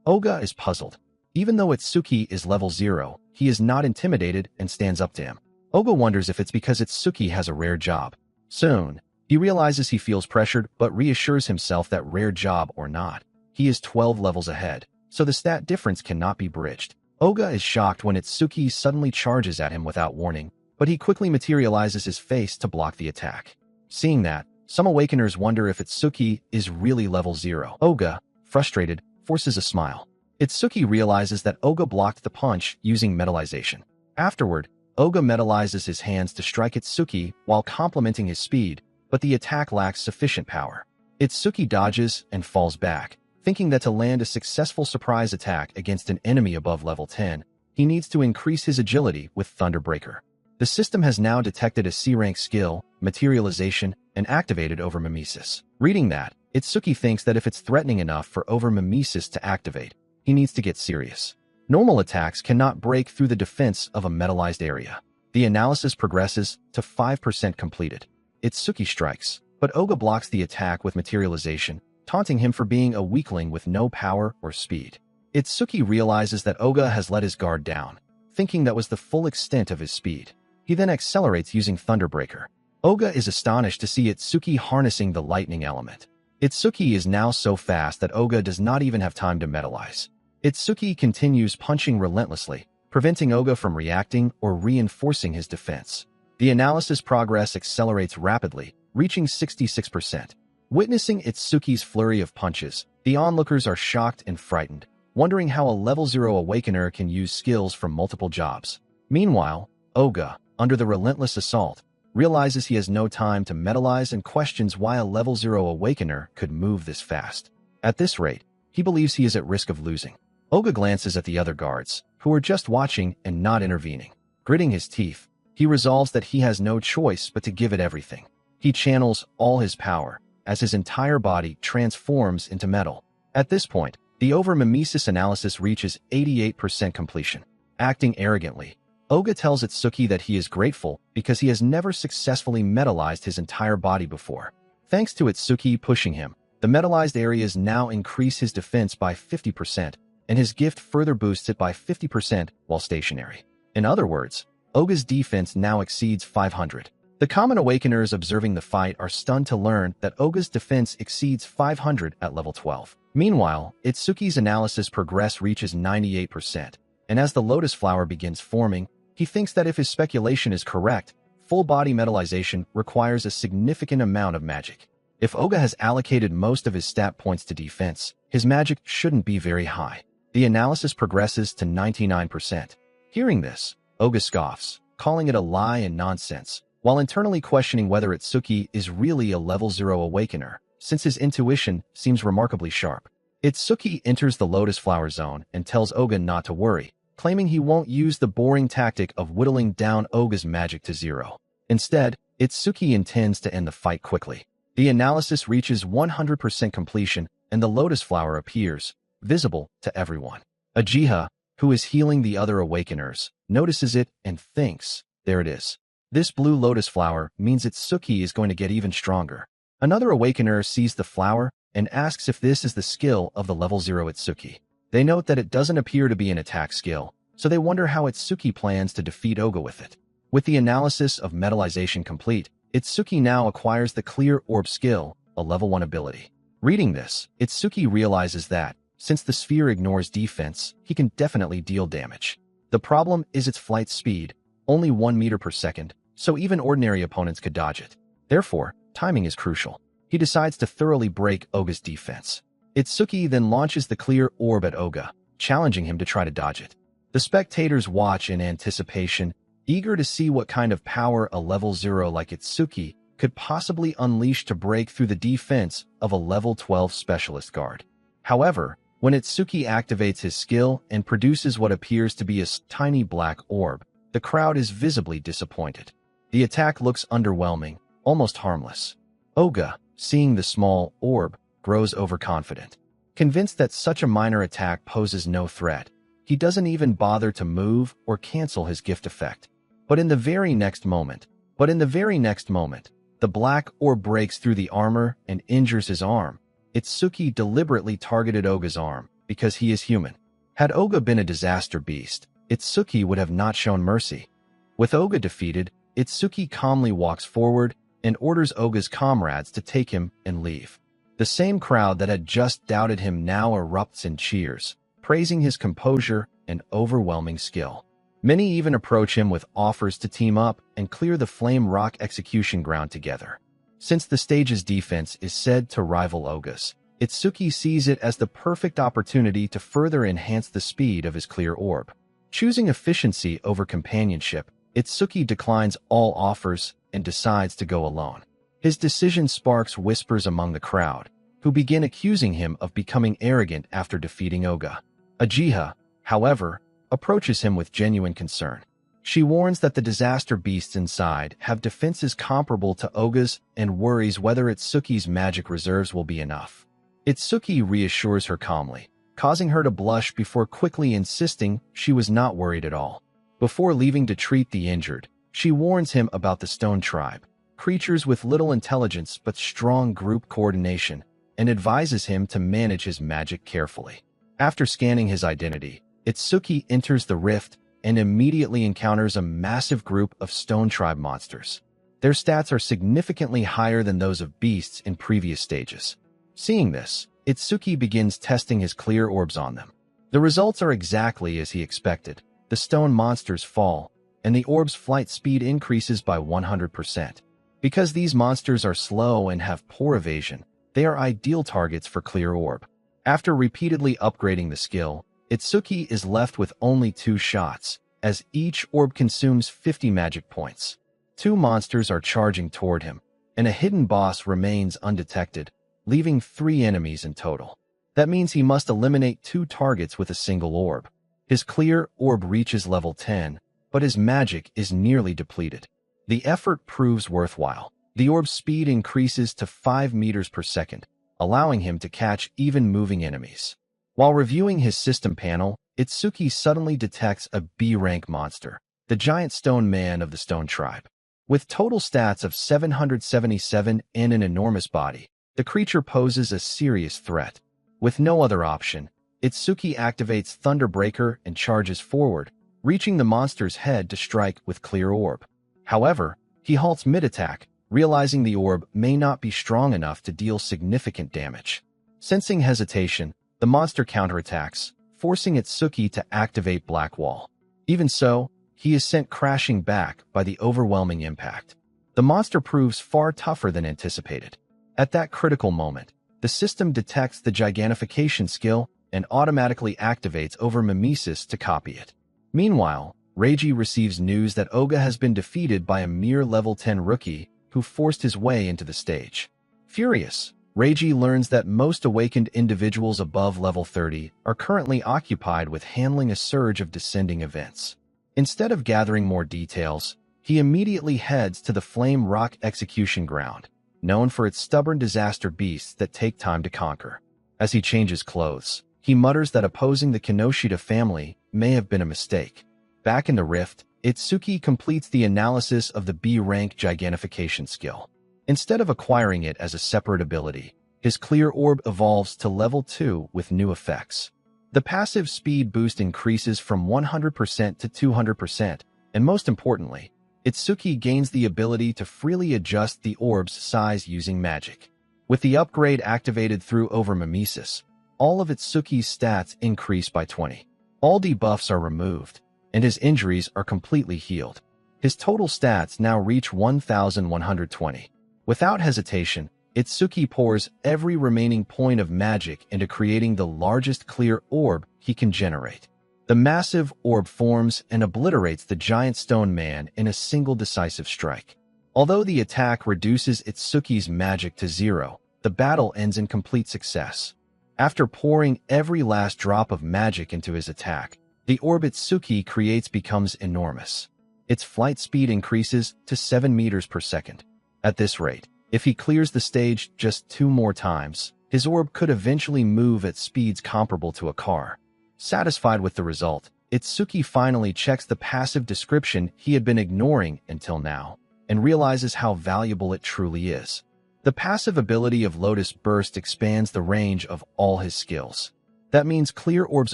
Oga is puzzled. Even though Itsuki is level 0, he is not intimidated and stands up to him. Oga wonders if it's because Itsuki has a rare job. Soon, he realizes he feels pressured but reassures himself that rare job or not, he is 12 levels ahead, so the stat difference cannot be bridged. Oga is shocked when Itsuki suddenly charges at him without warning, but he quickly materializes his face to block the attack. Seeing that, some Awakeners wonder if Itsuki is really level 0. Oga, frustrated, forces a smile. Itsuki realizes that Oga blocked the punch using metallization. Afterward, Oga metallizes his hands to strike Itsuki while complimenting his speed, but the attack lacks sufficient power. Itsuki dodges and falls back, thinking that to land a successful surprise attack against an enemy above level 10, he needs to increase his agility with Thunderbreaker. The system has now detected a C-rank skill, materialization, and activated over mimesis. Reading that, Itsuki thinks that if it's threatening enough for over mimesis to activate, he needs to get serious. Normal attacks cannot break through the defense of a metallized area. The analysis progresses to 5% completed. Itsuki strikes, but Oga blocks the attack with materialization, taunting him for being a weakling with no power or speed. Itsuki realizes that Oga has let his guard down, thinking that was the full extent of his speed. He then accelerates using Thunderbreaker. Oga is astonished to see Itsuki harnessing the lightning element. Itsuki is now so fast that Oga does not even have time to metallize. Itsuki continues punching relentlessly, preventing Oga from reacting or reinforcing his defense. The analysis progress accelerates rapidly, reaching 66%. Witnessing Itsuki's flurry of punches, the onlookers are shocked and frightened, wondering how a level 0 Awakener can use skills from multiple jobs. Meanwhile, Oga, under the relentless assault, realizes he has no time to metallize and questions why a level 0 Awakener could move this fast. At this rate, he believes he is at risk of losing. Oga glances at the other guards, who are just watching and not intervening. Gritting his teeth, he resolves that he has no choice but to give it everything. He channels all his power, as his entire body transforms into metal. At this point, the over-mimesis analysis reaches 88% completion. Acting arrogantly, Oga tells Itsuki that he is grateful because he has never successfully metallized his entire body before. Thanks to Itsuki pushing him, the metallized areas now increase his defense by 50%, and his gift further boosts it by 50% while stationary. In other words, Oga's defense now exceeds 500. The common awakeners observing the fight are stunned to learn that Oga's defense exceeds 500 at level 12. Meanwhile, Itsuki's analysis progress reaches 98%, and as the lotus flower begins forming, he thinks that if his speculation is correct, full-body metallization requires a significant amount of magic. If Oga has allocated most of his stat points to defense, his magic shouldn't be very high. The analysis progresses to 99%. Hearing this, Oga scoffs, calling it a lie and nonsense, while internally questioning whether Itsuki is really a level 0 awakener, since his intuition seems remarkably sharp. Itsuki enters the lotus flower zone and tells Oga not to worry, claiming he won't use the boring tactic of whittling down Oga's magic to 0. Instead, Itsuki intends to end the fight quickly. The analysis reaches 100% completion, and the lotus flower appears, visible to everyone. Ajiha, who is healing the other awakeners, notices it and thinks, there it is. This blue lotus flower means Itsuki is going to get even stronger. Another awakener sees the flower and asks if this is the skill of the level 0 Itsuki. They note that it doesn't appear to be an attack skill, so they wonder how Itsuki plans to defeat Oga with it. With the analysis of metallization complete, Itsuki now acquires the clear orb skill, a level 1 ability. Reading this, Itsuki realizes that, since the sphere ignores defense, he can definitely deal damage. The problem is its flight speed, only 1 meter per second, so even ordinary opponents could dodge it. Therefore, timing is crucial. He decides to thoroughly break Oga's defense. Itsuki then launches the clear orb at Oga, challenging him to try to dodge it. The spectators watch in anticipation, eager to see what kind of power a level 0 like Itsuki could possibly unleash to break through the defense of a level 12 specialist guard. However, when Itsuki activates his skill and produces what appears to be a tiny black orb, the crowd is visibly disappointed. The attack looks underwhelming, almost harmless. Oga, seeing the small orb, grows overconfident. Convinced that such a minor attack poses no threat, he doesn't even bother to move or cancel his gift effect. But in the very next moment, the black orb breaks through the armor and injures his arm. Itsuki deliberately targeted Oga's arm because he is human. Had Oga been a disaster beast, Itsuki would have not shown mercy. With Oga defeated, Itsuki calmly walks forward and orders Oga's comrades to take him and leave. The same crowd that had just doubted him now erupts in cheers, praising his composure and overwhelming skill. Many even approach him with offers to team up and clear the Flame Rock execution ground together. Since the stage's defense is said to rival Oga's, Itsuki sees it as the perfect opportunity to further enhance the speed of his clear orb. Choosing efficiency over companionship, Itsuki declines all offers and decides to go alone. His decision sparks whispers among the crowd, who begin accusing him of becoming arrogant after defeating Oga. Ajiha, however, approaches him with genuine concern. She warns that the disaster beasts inside have defenses comparable to Oga's and worries whether Itsuki's magic reserves will be enough. Itsuki reassures her calmly, causing her to blush before quickly insisting she was not worried at all. Before leaving to treat the injured, she warns him about the Stone Tribe, creatures with little intelligence but strong group coordination, and advises him to manage his magic carefully. After scanning his identity, Itsuki enters the rift and immediately encounters a massive group of Stone Tribe monsters. Their stats are significantly higher than those of beasts in previous stages. Seeing this, Itsuki begins testing his clear orbs on them. The results are exactly as he expected. The stone monsters fall, and the orb's flight speed increases by 100%. Because these monsters are slow and have poor evasion, they are ideal targets for clear orb. After repeatedly upgrading the skill, Itsuki is left with only 2 shots, as each orb consumes 50 magic points. 2 monsters are charging toward him, and a hidden boss remains undetected, leaving 3 enemies in total. That means he must eliminate 2 targets with a single orb. His clear orb reaches level 10, but his magic is nearly depleted. The effort proves worthwhile. The orb's speed increases to 5 meters per second, allowing him to catch even moving enemies. While reviewing his system panel, Itsuki suddenly detects a B-rank monster, the giant stone man of the Stone Tribe. With total stats of 777 and an enormous body, the creature poses a serious threat. With no other option, Itsuki activates Thunder Breaker and charges forward, reaching the monster's head to strike with Clear Orb. However, he halts mid-attack, realizing the orb may not be strong enough to deal significant damage. Sensing hesitation, the monster counterattacks, forcing Itsuki to activate Black Wall. Even so, he is sent crashing back by the overwhelming impact. The monster proves far tougher than anticipated. At that critical moment, the system detects the gigantification skill and automatically activates over mimesis to copy it. Meanwhile, Reiji receives news that Oga has been defeated by a mere level 10 rookie who forced his way into the stage. Furious, Reiji learns that most awakened individuals above level 30 are currently occupied with handling a surge of descending events. Instead of gathering more details, he immediately heads to the Flame Rock Execution Ground, known for its stubborn disaster beasts that take time to conquer. As he changes clothes, he mutters that opposing the Kinoshita family may have been a mistake. Back in the rift, Itsuki completes the analysis of the B-rank gigantification skill. Instead of acquiring it as a separate ability, his Clear Orb evolves to level 2 with new effects. The passive speed boost increases from 100% to 200%, and most importantly, Itsuki gains the ability to freely adjust the orb's size using magic. With the upgrade activated through Overmimesis, all of Itsuki's stats increase by 20. All debuffs are removed, and his injuries are completely healed. His total stats now reach 1,120. Without hesitation, Itsuki pours every remaining point of magic into creating the largest clear orb he can generate. The massive orb forms and obliterates the giant stone man in a single decisive strike. Although the attack reduces Itsuki's magic to 0, the battle ends in complete success. After pouring every last drop of magic into his attack, the orb Itsuki creates becomes enormous. Its flight speed increases to 7 meters per second. At this rate, if he clears the stage just 2 more times, his orb could eventually move at speeds comparable to a car. Satisfied with the result, Itsuki finally checks the passive description he had been ignoring until now, and realizes how valuable it truly is. The passive ability of Lotus Burst expands the range of all his skills. That means Clear Orb's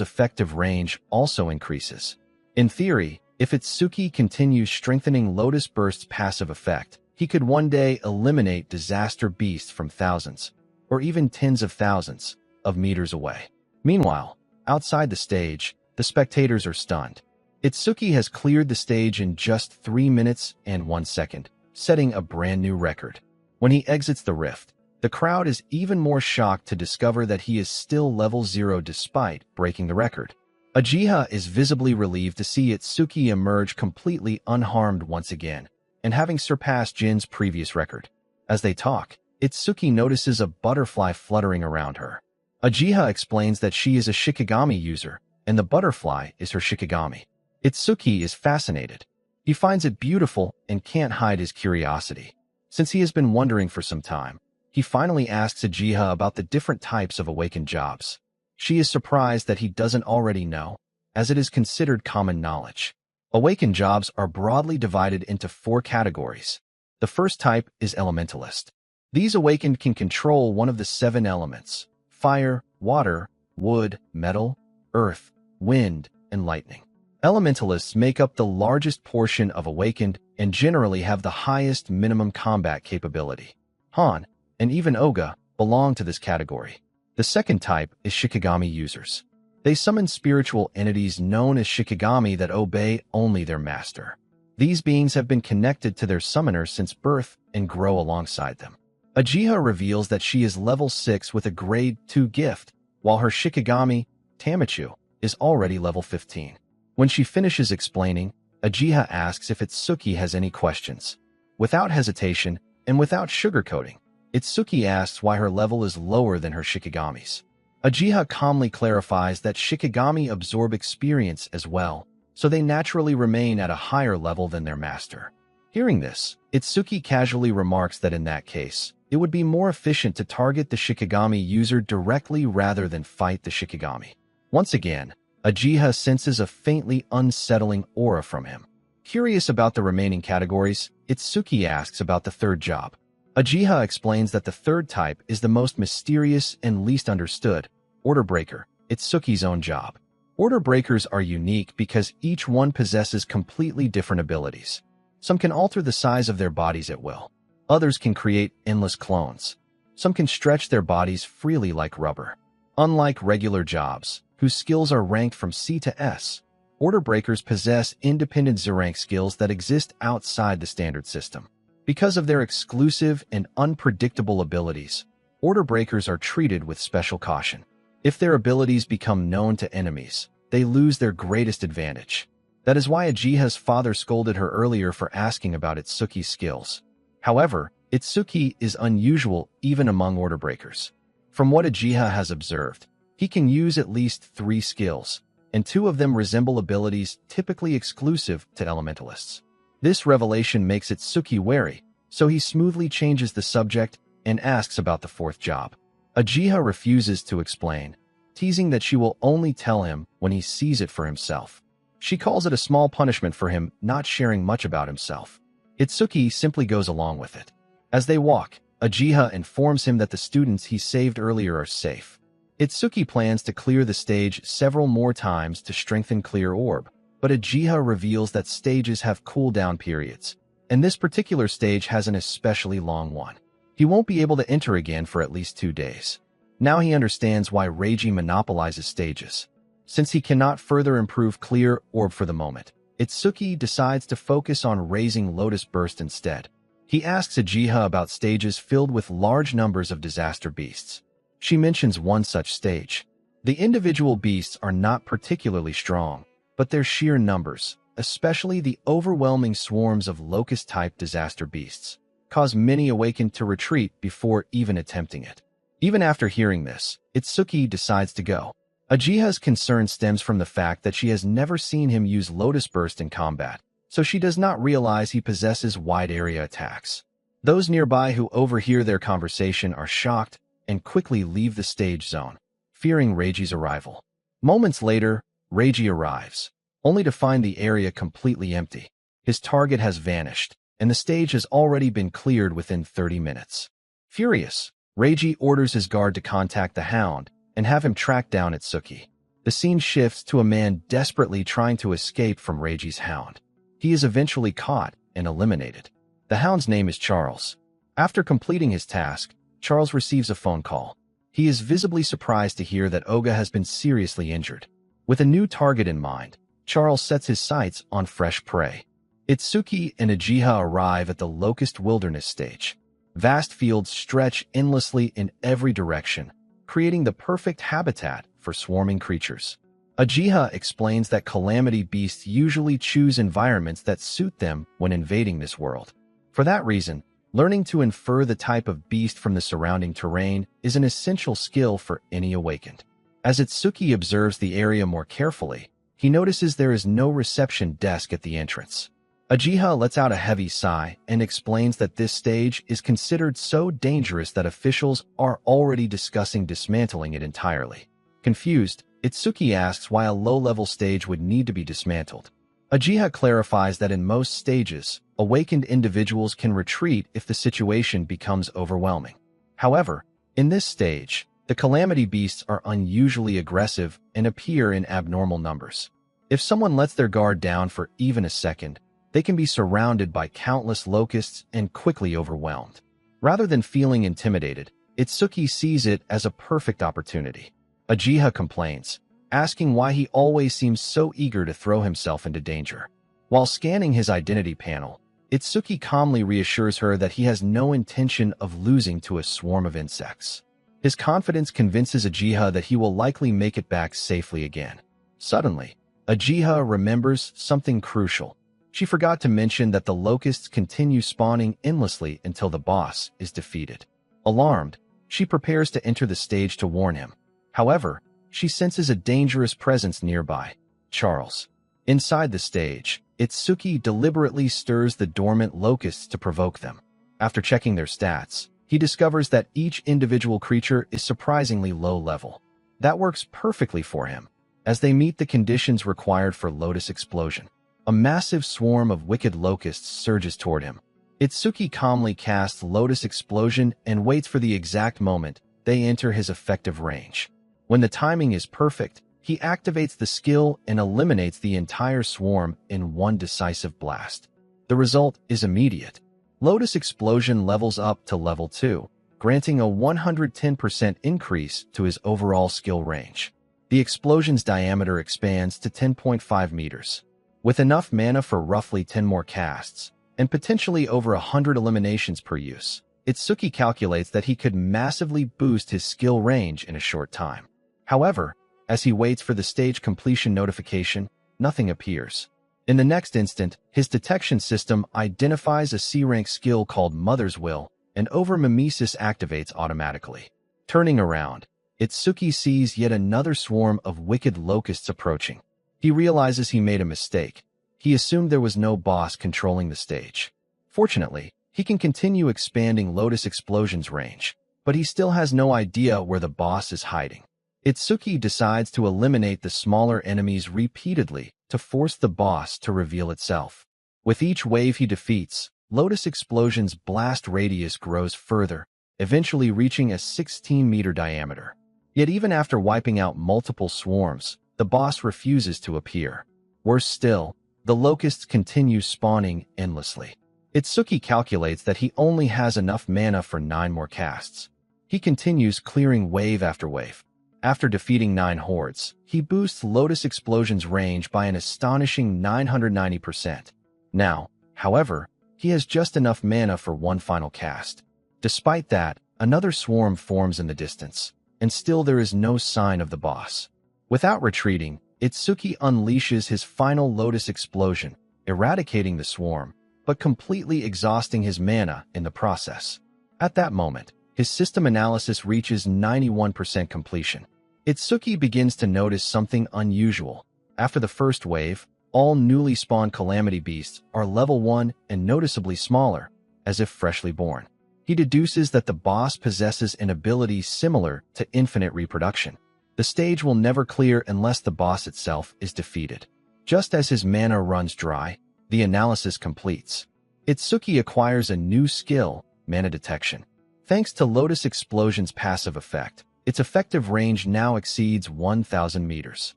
effective range also increases. In theory, if Itsuki continues strengthening Lotus Burst's passive effect, he could one day eliminate disaster beasts from thousands, or even tens of thousands, of meters away. Meanwhile, outside the stage, the spectators are stunned. Itsuki has cleared the stage in just 3 minutes and 1 second, setting a brand new record. When he exits the rift, the crowd is even more shocked to discover that he is still level 0 despite breaking the record. Uchiha is visibly relieved to see Itsuki emerge completely unharmed once again, and having surpassed Jin's previous record. As they talk, Itsuki notices a butterfly fluttering around her. Uchiha explains that she is a Shikigami user, and the butterfly is her Shikigami. Itsuki is fascinated. He finds it beautiful and can't hide his curiosity. Since he has been wondering for some time, he finally asks Uchiha about the different types of awakened jobs. She is surprised that he doesn't already know, as it is considered common knowledge. Awakened jobs are broadly divided into 4 categories. The first type is Elementalist. These awakened can control one of the 7 elements: fire, water, wood, metal, earth, wind, and lightning. Elementalists make up the largest portion of awakened and generally have the highest minimum combat capability. Han, and even Oga, belong to this category. The second type is Shikigami users. They summon spiritual entities known as Shikigami that obey only their master. These beings have been connected to their summoner since birth and grow alongside them. Uchiha reveals that she is level 6 with a grade 2 gift, while her Shikigami, Tamachu, is already level 15. When she finishes explaining, Uchiha asks if Itsuki has any questions. Without hesitation, and without sugarcoating, Itsuki asks why her level is lower than her Shikigami's. Uchiha calmly clarifies that Shikigami absorb experience as well, so they naturally remain at a higher level than their master. Hearing this, Itsuki casually remarks that in that case, it would be more efficient to target the Shikigami user directly rather than fight the Shikigami. Once again, Uchiha senses a faintly unsettling aura from him. Curious about the remaining categories, Itsuki asks about the third job. Uchiha explains that the third type is the most mysterious and least understood, Order Breaker, Itsuki's own job. Order breakers are unique because each one possesses completely different abilities. Some can alter the size of their bodies at will. Others can create endless clones. Some can stretch their bodies freely like rubber. Unlike regular jobs, whose skills are ranked from C to S, order breakers possess independent Z-rank skills that exist outside the standard system. Because of their exclusive and unpredictable abilities, order breakers are treated with special caution. If their abilities become known to enemies, they lose their greatest advantage. That is why Ajiha's father scolded her earlier for asking about Itsuki's skills. However, Itsuki is unusual even among order breakers. From what Ajiha has observed, he can use at least 3 skills, and 2 of them resemble abilities typically exclusive to elementalists. This revelation makes Itsuki wary, so he smoothly changes the subject and asks about the 4th job. Ajiha refuses to explain, teasing that she will only tell him when he sees it for himself. She calls it a small punishment for him not sharing much about himself. Itsuki simply goes along with it. As they walk, Ajiha informs him that the students he saved earlier are safe. Itsuki plans to clear the stage several more times to strengthen Clear Orb, but Ajiha reveals that stages have cooldown periods, and this particular stage has an especially long one. He won't be able to enter again for at least 2 days. Now he understands why Reiji monopolizes stages. Since he cannot further improve Clear Orb for the moment, Itsuki decides to focus on raising Lotus Burst instead. He asks Ajiha about stages filled with large numbers of disaster beasts. She mentions one such stage. The individual beasts are not particularly strong, but their sheer numbers, especially the overwhelming swarms of locust-type disaster beasts, cause many awakened to retreat before even attempting it. Even after hearing this, Itsuki decides to go. Ajiha's concern stems from the fact that she has never seen him use Lotus Burst in combat, so she does not realize he possesses wide-area attacks. Those nearby who overhear their conversation are shocked and quickly leave the stage zone, fearing Reiji's arrival. Moments later, Reiji arrives, only to find the area completely empty. His target has vanished, and the stage has already been cleared within 30 minutes. Furious, Reiji orders his guard to contact the Hound and have him track down Itsuki. The scene shifts to a man desperately trying to escape from Reiji's Hound. He is eventually caught and eliminated. The Hound's name is Charles. After completing his task, Charles receives a phone call. He is visibly surprised to hear that Oga has been seriously injured. With a new target in mind, Charles sets his sights on fresh prey. Itsuki and Ajiha arrive at the Locust Wilderness stage. Vast fields stretch endlessly in every direction, creating the perfect habitat for swarming creatures. Ajiha explains that calamity beasts usually choose environments that suit them when invading this world. For that reason, learning to infer the type of beast from the surrounding terrain is an essential skill for any awakened. As Itsuki observes the area more carefully, he notices there is no reception desk at the entrance. Ajiha lets out a heavy sigh and explains that this stage is considered so dangerous that officials are already discussing dismantling it entirely. Confused, Itsuki asks why a low-level stage would need to be dismantled. Ajiha clarifies that in most stages, awakened individuals can retreat if the situation becomes overwhelming. However, in this stage, the calamity beasts are unusually aggressive and appear in abnormal numbers. If someone lets their guard down for even a second, they can be surrounded by countless locusts and quickly overwhelmed. Rather than feeling intimidated, Itsuki sees it as a perfect opportunity. Ajiha complains, asking why he always seems so eager to throw himself into danger. While scanning his identity panel, Itsuki calmly reassures her that he has no intention of losing to a swarm of insects. His confidence convinces Ajiha that he will likely make it back safely again. Suddenly, Ajiha remembers something crucial. She forgot to mention that the locusts continue spawning endlessly until the boss is defeated. Alarmed, she prepares to enter the stage to warn him. However, she senses a dangerous presence nearby, Charles. Inside the stage, Itsuki deliberately stirs the dormant locusts to provoke them. After checking their stats, he discovers that each individual creature is surprisingly low level. That works perfectly for him, as they meet the conditions required for Lotus Explosion. A massive swarm of wicked locusts surges toward him. Itsuki calmly casts Lotus Explosion and waits for the exact moment they enter his effective range. When the timing is perfect, he activates the skill and eliminates the entire swarm in one decisive blast. The result is immediate. Lotus Explosion levels up to level 2, granting a 110% increase to his overall skill range. The explosion's diameter expands to 10.5 meters. With enough mana for roughly 10 more casts, and potentially over 100 eliminations per use, Itsuki calculates that he could massively boost his skill range in a short time. However, as he waits for the stage completion notification, nothing appears. In the next instant, his detection system identifies a C-rank skill called Mother's Will, and over-mimesis activates automatically. Turning around, Itsuki sees yet another swarm of wicked locusts approaching. He realizes he made a mistake. He assumed there was no boss controlling the stage. Fortunately, he can continue expanding Lotus Explosion's range, but he still has no idea where the boss is hiding. Itsuki decides to eliminate the smaller enemies repeatedly to force the boss to reveal itself. With each wave he defeats, Lotus Explosion's blast radius grows further, eventually reaching a 16-meter diameter. Yet even after wiping out multiple swarms, the boss refuses to appear. Worse still, the locusts continue spawning endlessly. Itsuki calculates that he only has enough mana for 9 more casts. He continues clearing wave after wave. After defeating 9 hordes, he boosts Lotus Explosion's range by an astonishing 990%. Now, however, he has just enough mana for one final cast. Despite that, another swarm forms in the distance, and still there is no sign of the boss. Without retreating, Itsuki unleashes his final Lotus Explosion, eradicating the swarm, but completely exhausting his mana in the process. At that moment, his system analysis reaches 91% completion. Itsuki begins to notice something unusual. After the first wave, all newly spawned Calamity Beasts are level 1 and noticeably smaller, as if freshly born. He deduces that the boss possesses an ability similar to infinite reproduction. The stage will never clear unless the boss itself is defeated. Just as his mana runs dry, the analysis completes. Itsuki acquires a new skill, Mana Detection. Thanks to Lotus Explosion's passive effect, its effective range now exceeds 1,000 meters.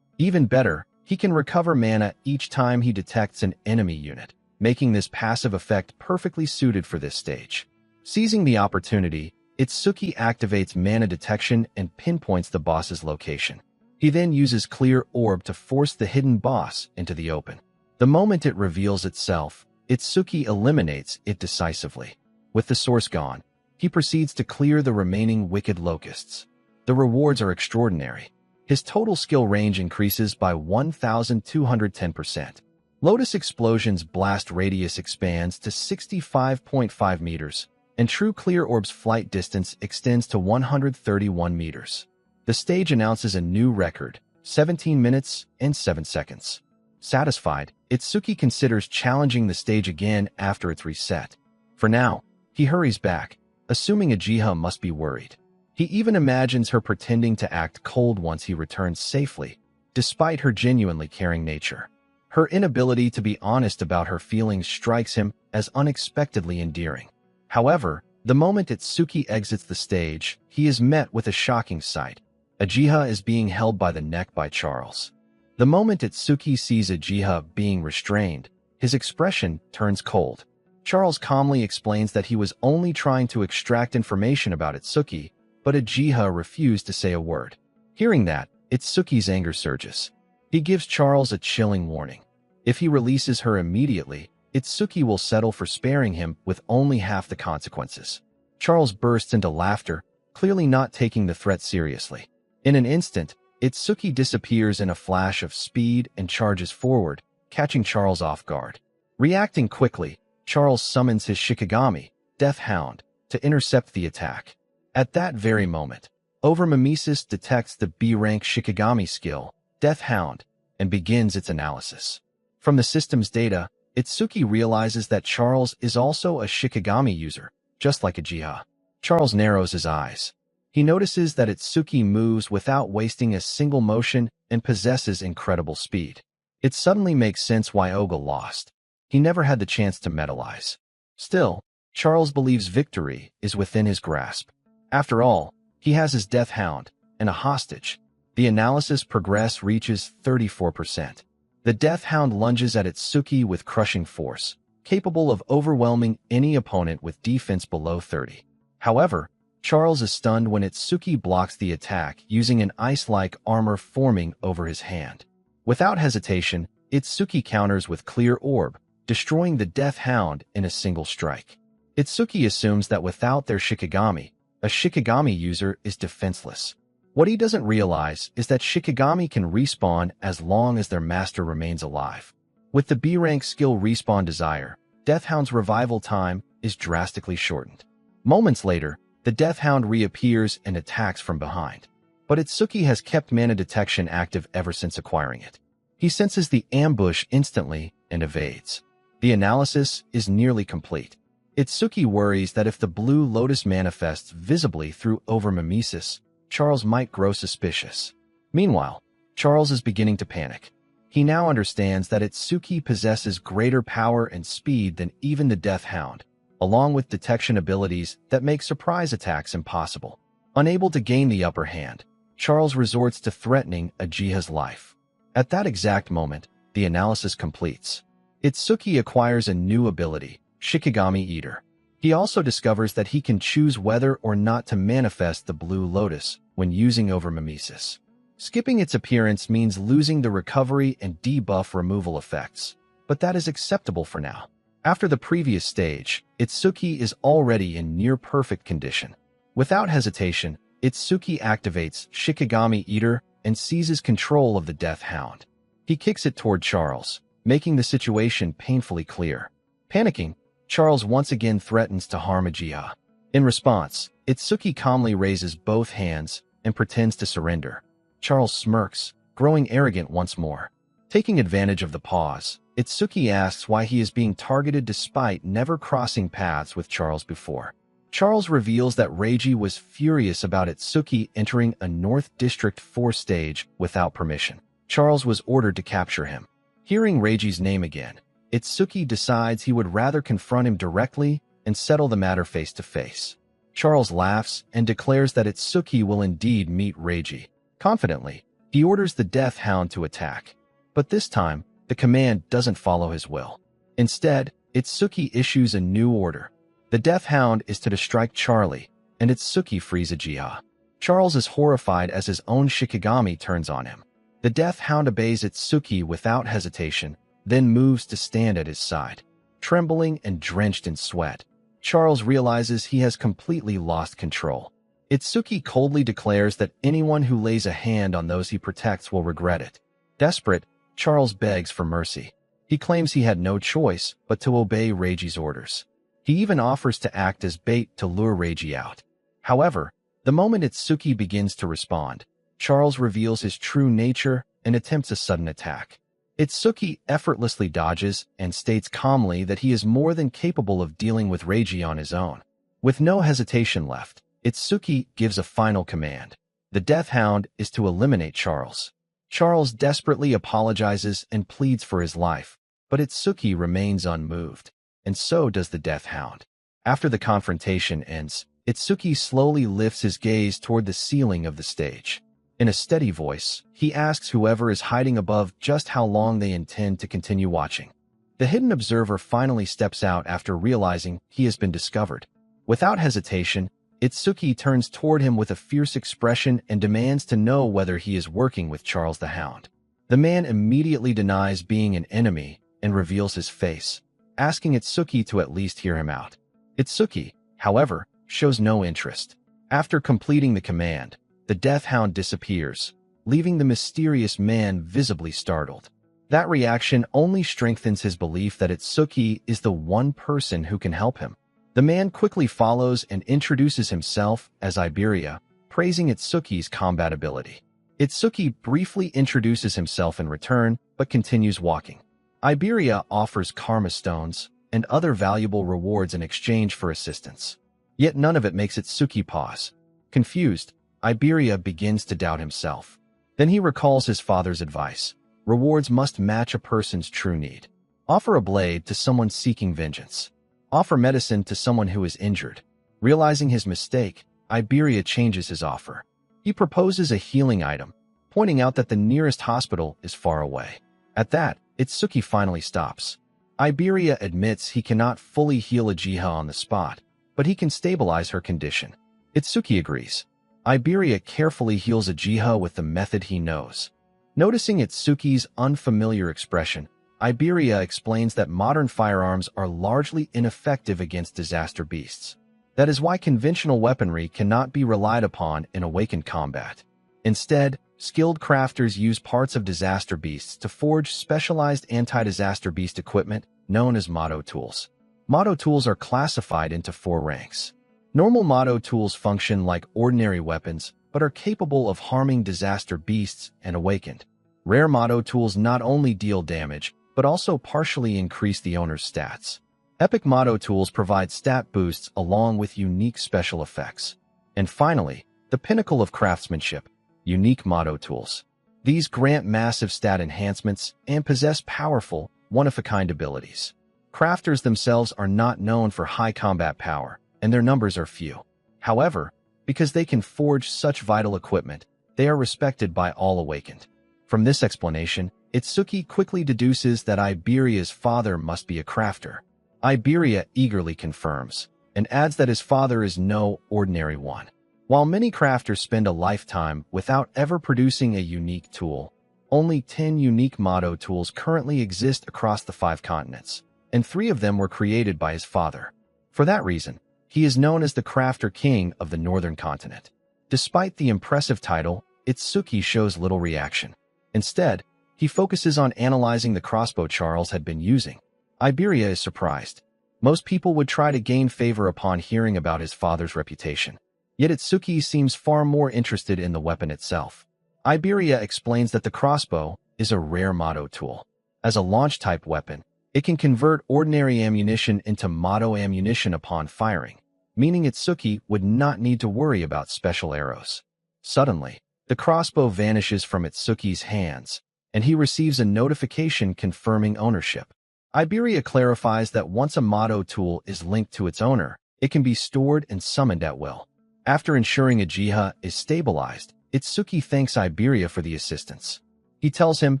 Even better, he can recover mana each time he detects an enemy unit, making this passive effect perfectly suited for this stage. Seizing the opportunity, Itsuki activates Mana Detection and pinpoints the boss's location. He then uses Clear Orb to force the hidden boss into the open. The moment it reveals itself, Itsuki eliminates it decisively. With the source gone, he proceeds to clear the remaining wicked locusts. The rewards are extraordinary. His total skill range increases by 1,210%. Lotus Explosion's blast radius expands to 65.5 meters, and True Clear Orb's flight distance extends to 131 meters. The stage announces a new record, 17 minutes and 7 seconds. Satisfied, Itsuki considers challenging the stage again after it's reset. For now, he hurries back, assuming Ajiha must be worried. He even imagines her pretending to act cold once he returns safely, despite her genuinely caring nature. Her inability to be honest about her feelings strikes him as unexpectedly endearing. However, the moment Itsuki exits the stage, he is met with a shocking sight. Ajiha is being held by the neck by Charles. The moment Itsuki sees Ajiha being restrained, his expression turns cold. Charles calmly explains that he was only trying to extract information about Itsuki, but Ajiha refused to say a word. Hearing that, Itsuki's anger surges. He gives Charles a chilling warning. If he releases her immediately, Itsuki will settle for sparing him with only half the consequences. Charles bursts into laughter, clearly not taking the threat seriously. In an instant, Itsuki disappears in a flash of speed and charges forward, catching Charles off guard. Reacting quickly, Charles summons his Shikigami, Death Hound, to intercept the attack. At that very moment, Over-Mimesis detects the B-rank Shikigami skill, Death Hound, and begins its analysis. From the system's data, Itsuki realizes that Charles is also a Shikigami user, just like Ajiha. Charles narrows his eyes. He notices that Itsuki moves without wasting a single motion and possesses incredible speed. It suddenly makes sense why Oga lost. He never had the chance to metalize. Still, Charles believes victory is within his grasp. After all, he has his Death Hound, and a hostage. The analysis progress reaches 34%. The Death Hound lunges at Itsuki with crushing force, capable of overwhelming any opponent with defense below 30. However, Charles is stunned when Itsuki blocks the attack using an ice-like armor forming over his hand. Without hesitation, Itsuki counters with Clear Orb, destroying the Death Hound in a single strike. Itsuki assumes that without their Shikigami, a Shikigami user is defenseless. What he doesn't realize is that Shikigami can respawn as long as their master remains alive. With the B-rank skill Respawn Desire, Death Hound's revival time is drastically shortened. Moments later, the Death Hound reappears and attacks from behind. But Itsuki has kept mana detection active ever since acquiring it. He senses the ambush instantly and evades. The analysis is nearly complete. Itsuki worries that if the Blue Lotus manifests visibly through overmimesis, Charles might grow suspicious. Meanwhile, Charles is beginning to panic. He now understands that Itsuki possesses greater power and speed than even the Death Hound, along with detection abilities that make surprise attacks impossible. Unable to gain the upper hand, Charles resorts to threatening Ajiha's life. At that exact moment, the analysis completes. Itsuki acquires a new ability, Shikigami Eater. He also discovers that he can choose whether or not to manifest the Blue Lotus when using overmimesis. Skipping its appearance means losing the recovery and debuff removal effects, but that is acceptable for now. After the previous stage, Itsuki is already in near-perfect condition. Without hesitation, Itsuki activates Shikigami Eater and seizes control of the Death Hound. He kicks it toward Charles, making the situation painfully clear. Panicking, Charles once again threatens to harm Ajiha. In response, Itsuki calmly raises both hands and pretends to surrender. Charles smirks, growing arrogant once more. Taking advantage of the pause, Itsuki asks why he is being targeted despite never crossing paths with Charles before. Charles reveals that Reiji was furious about Itsuki entering a North District 4 stage without permission. Charles was ordered to capture him. Hearing Reiji's name again, Itsuki decides he would rather confront him directly and settle the matter face to face. Charles laughs and declares that Itsuki will indeed meet Reiji. Confidently, he orders the Death Hound to attack. But this time, the command doesn't follow his will. Instead, Itsuki issues a new order. The Death Hound is to strike Charlie, and Itsuki frees Ajiha. Charles is horrified as his own Shikigami turns on him. The Death Hound obeys Itsuki without hesitation, then moves to stand at his side. Trembling and drenched in sweat, Charles realizes he has completely lost control. Itsuki coldly declares that anyone who lays a hand on those he protects will regret it. Desperate, Charles begs for mercy. He claims he had no choice but to obey Reiji's orders. He even offers to act as bait to lure Reiji out. However, the moment Itsuki begins to respond, Charles reveals his true nature and attempts a sudden attack. Itsuki effortlessly dodges and states calmly that he is more than capable of dealing with Reiji on his own. With no hesitation left, Itsuki gives a final command. The Death Hound is to eliminate Charles. Charles desperately apologizes and pleads for his life, but Itsuki remains unmoved, and so does the Death Hound. After the confrontation ends, Itsuki slowly lifts his gaze toward the ceiling of the stage. In a steady voice, he asks whoever is hiding above just how long they intend to continue watching. The hidden observer finally steps out after realizing he has been discovered. Without hesitation, Itsuki turns toward him with a fierce expression and demands to know whether he is working with Charles the Hound. The man immediately denies being an enemy and reveals his face, asking Itsuki to at least hear him out. Itsuki, however, shows no interest. After completing the command, the Death Hound disappears, leaving the mysterious man visibly startled. That reaction only strengthens his belief that Itsuki is the one person who can help him. The man quickly follows and introduces himself as Iberia, praising Itsuki's combat ability. Itsuki briefly introduces himself in return, but continues walking. Iberia offers karma stones and other valuable rewards in exchange for assistance. Yet none of it makes Itsuki pause. Confused, Iberia begins to doubt himself. Then he recalls his father's advice. Rewards must match a person's true need. Offer a blade to someone seeking vengeance. Offer medicine to someone who is injured. Realizing his mistake, Iberia changes his offer. He proposes a healing item, pointing out that the nearest hospital is far away. At that, Itsuki finally stops. Iberia admits he cannot fully heal Uchiha on the spot, but he can stabilize her condition. Itsuki agrees. Iberia carefully heals Uchiha with the method he knows. Noticing Itsuki's unfamiliar expression, Iberia explains that modern firearms are largely ineffective against disaster beasts. That is why conventional weaponry cannot be relied upon in awakened combat. Instead, skilled crafters use parts of disaster beasts to forge specialized anti-disaster beast equipment known as motto tools. Motto tools are classified into 4 ranks. Normal motto tools function like ordinary weapons, but are capable of harming disaster beasts and awakened. Rare motto tools not only deal damage, but also partially increase the owner's stats. Epic motto tools provide stat boosts along with unique special effects. And finally, the pinnacle of craftsmanship, unique motto tools. These grant massive stat enhancements and possess powerful, one-of-a-kind abilities. Crafters themselves are not known for high combat power, and their numbers are few. However, because they can forge such vital equipment, they are respected by all awakened. From this explanation, Itsuki quickly deduces that Iberia's father must be a crafter. Iberia eagerly confirms, and adds that his father is no ordinary one. While many crafters spend a lifetime without ever producing a unique tool, only 10 unique motto tools currently exist across the 5 continents, and 3 of them were created by his father. For that reason, he is known as the Crafter King of the Northern Continent. Despite the impressive title, Itsuki shows little reaction. Instead, he focuses on analyzing the crossbow Charles had been using. Iberia is surprised. Most people would try to gain favor upon hearing about his father's reputation. Yet Itsuki seems far more interested in the weapon itself. Iberia explains that the crossbow is a rare motto tool. As a launch-type weapon, it can convert ordinary ammunition into motto ammunition upon firing, meaning Itsuki would not need to worry about special arrows. Suddenly, the crossbow vanishes from Itsuki's hands, and he receives a notification confirming ownership. Iberia clarifies that once a motto tool is linked to its owner, it can be stored and summoned at will. After ensuring Uchiha is stabilized, Itsuki thanks Iberia for the assistance. He tells him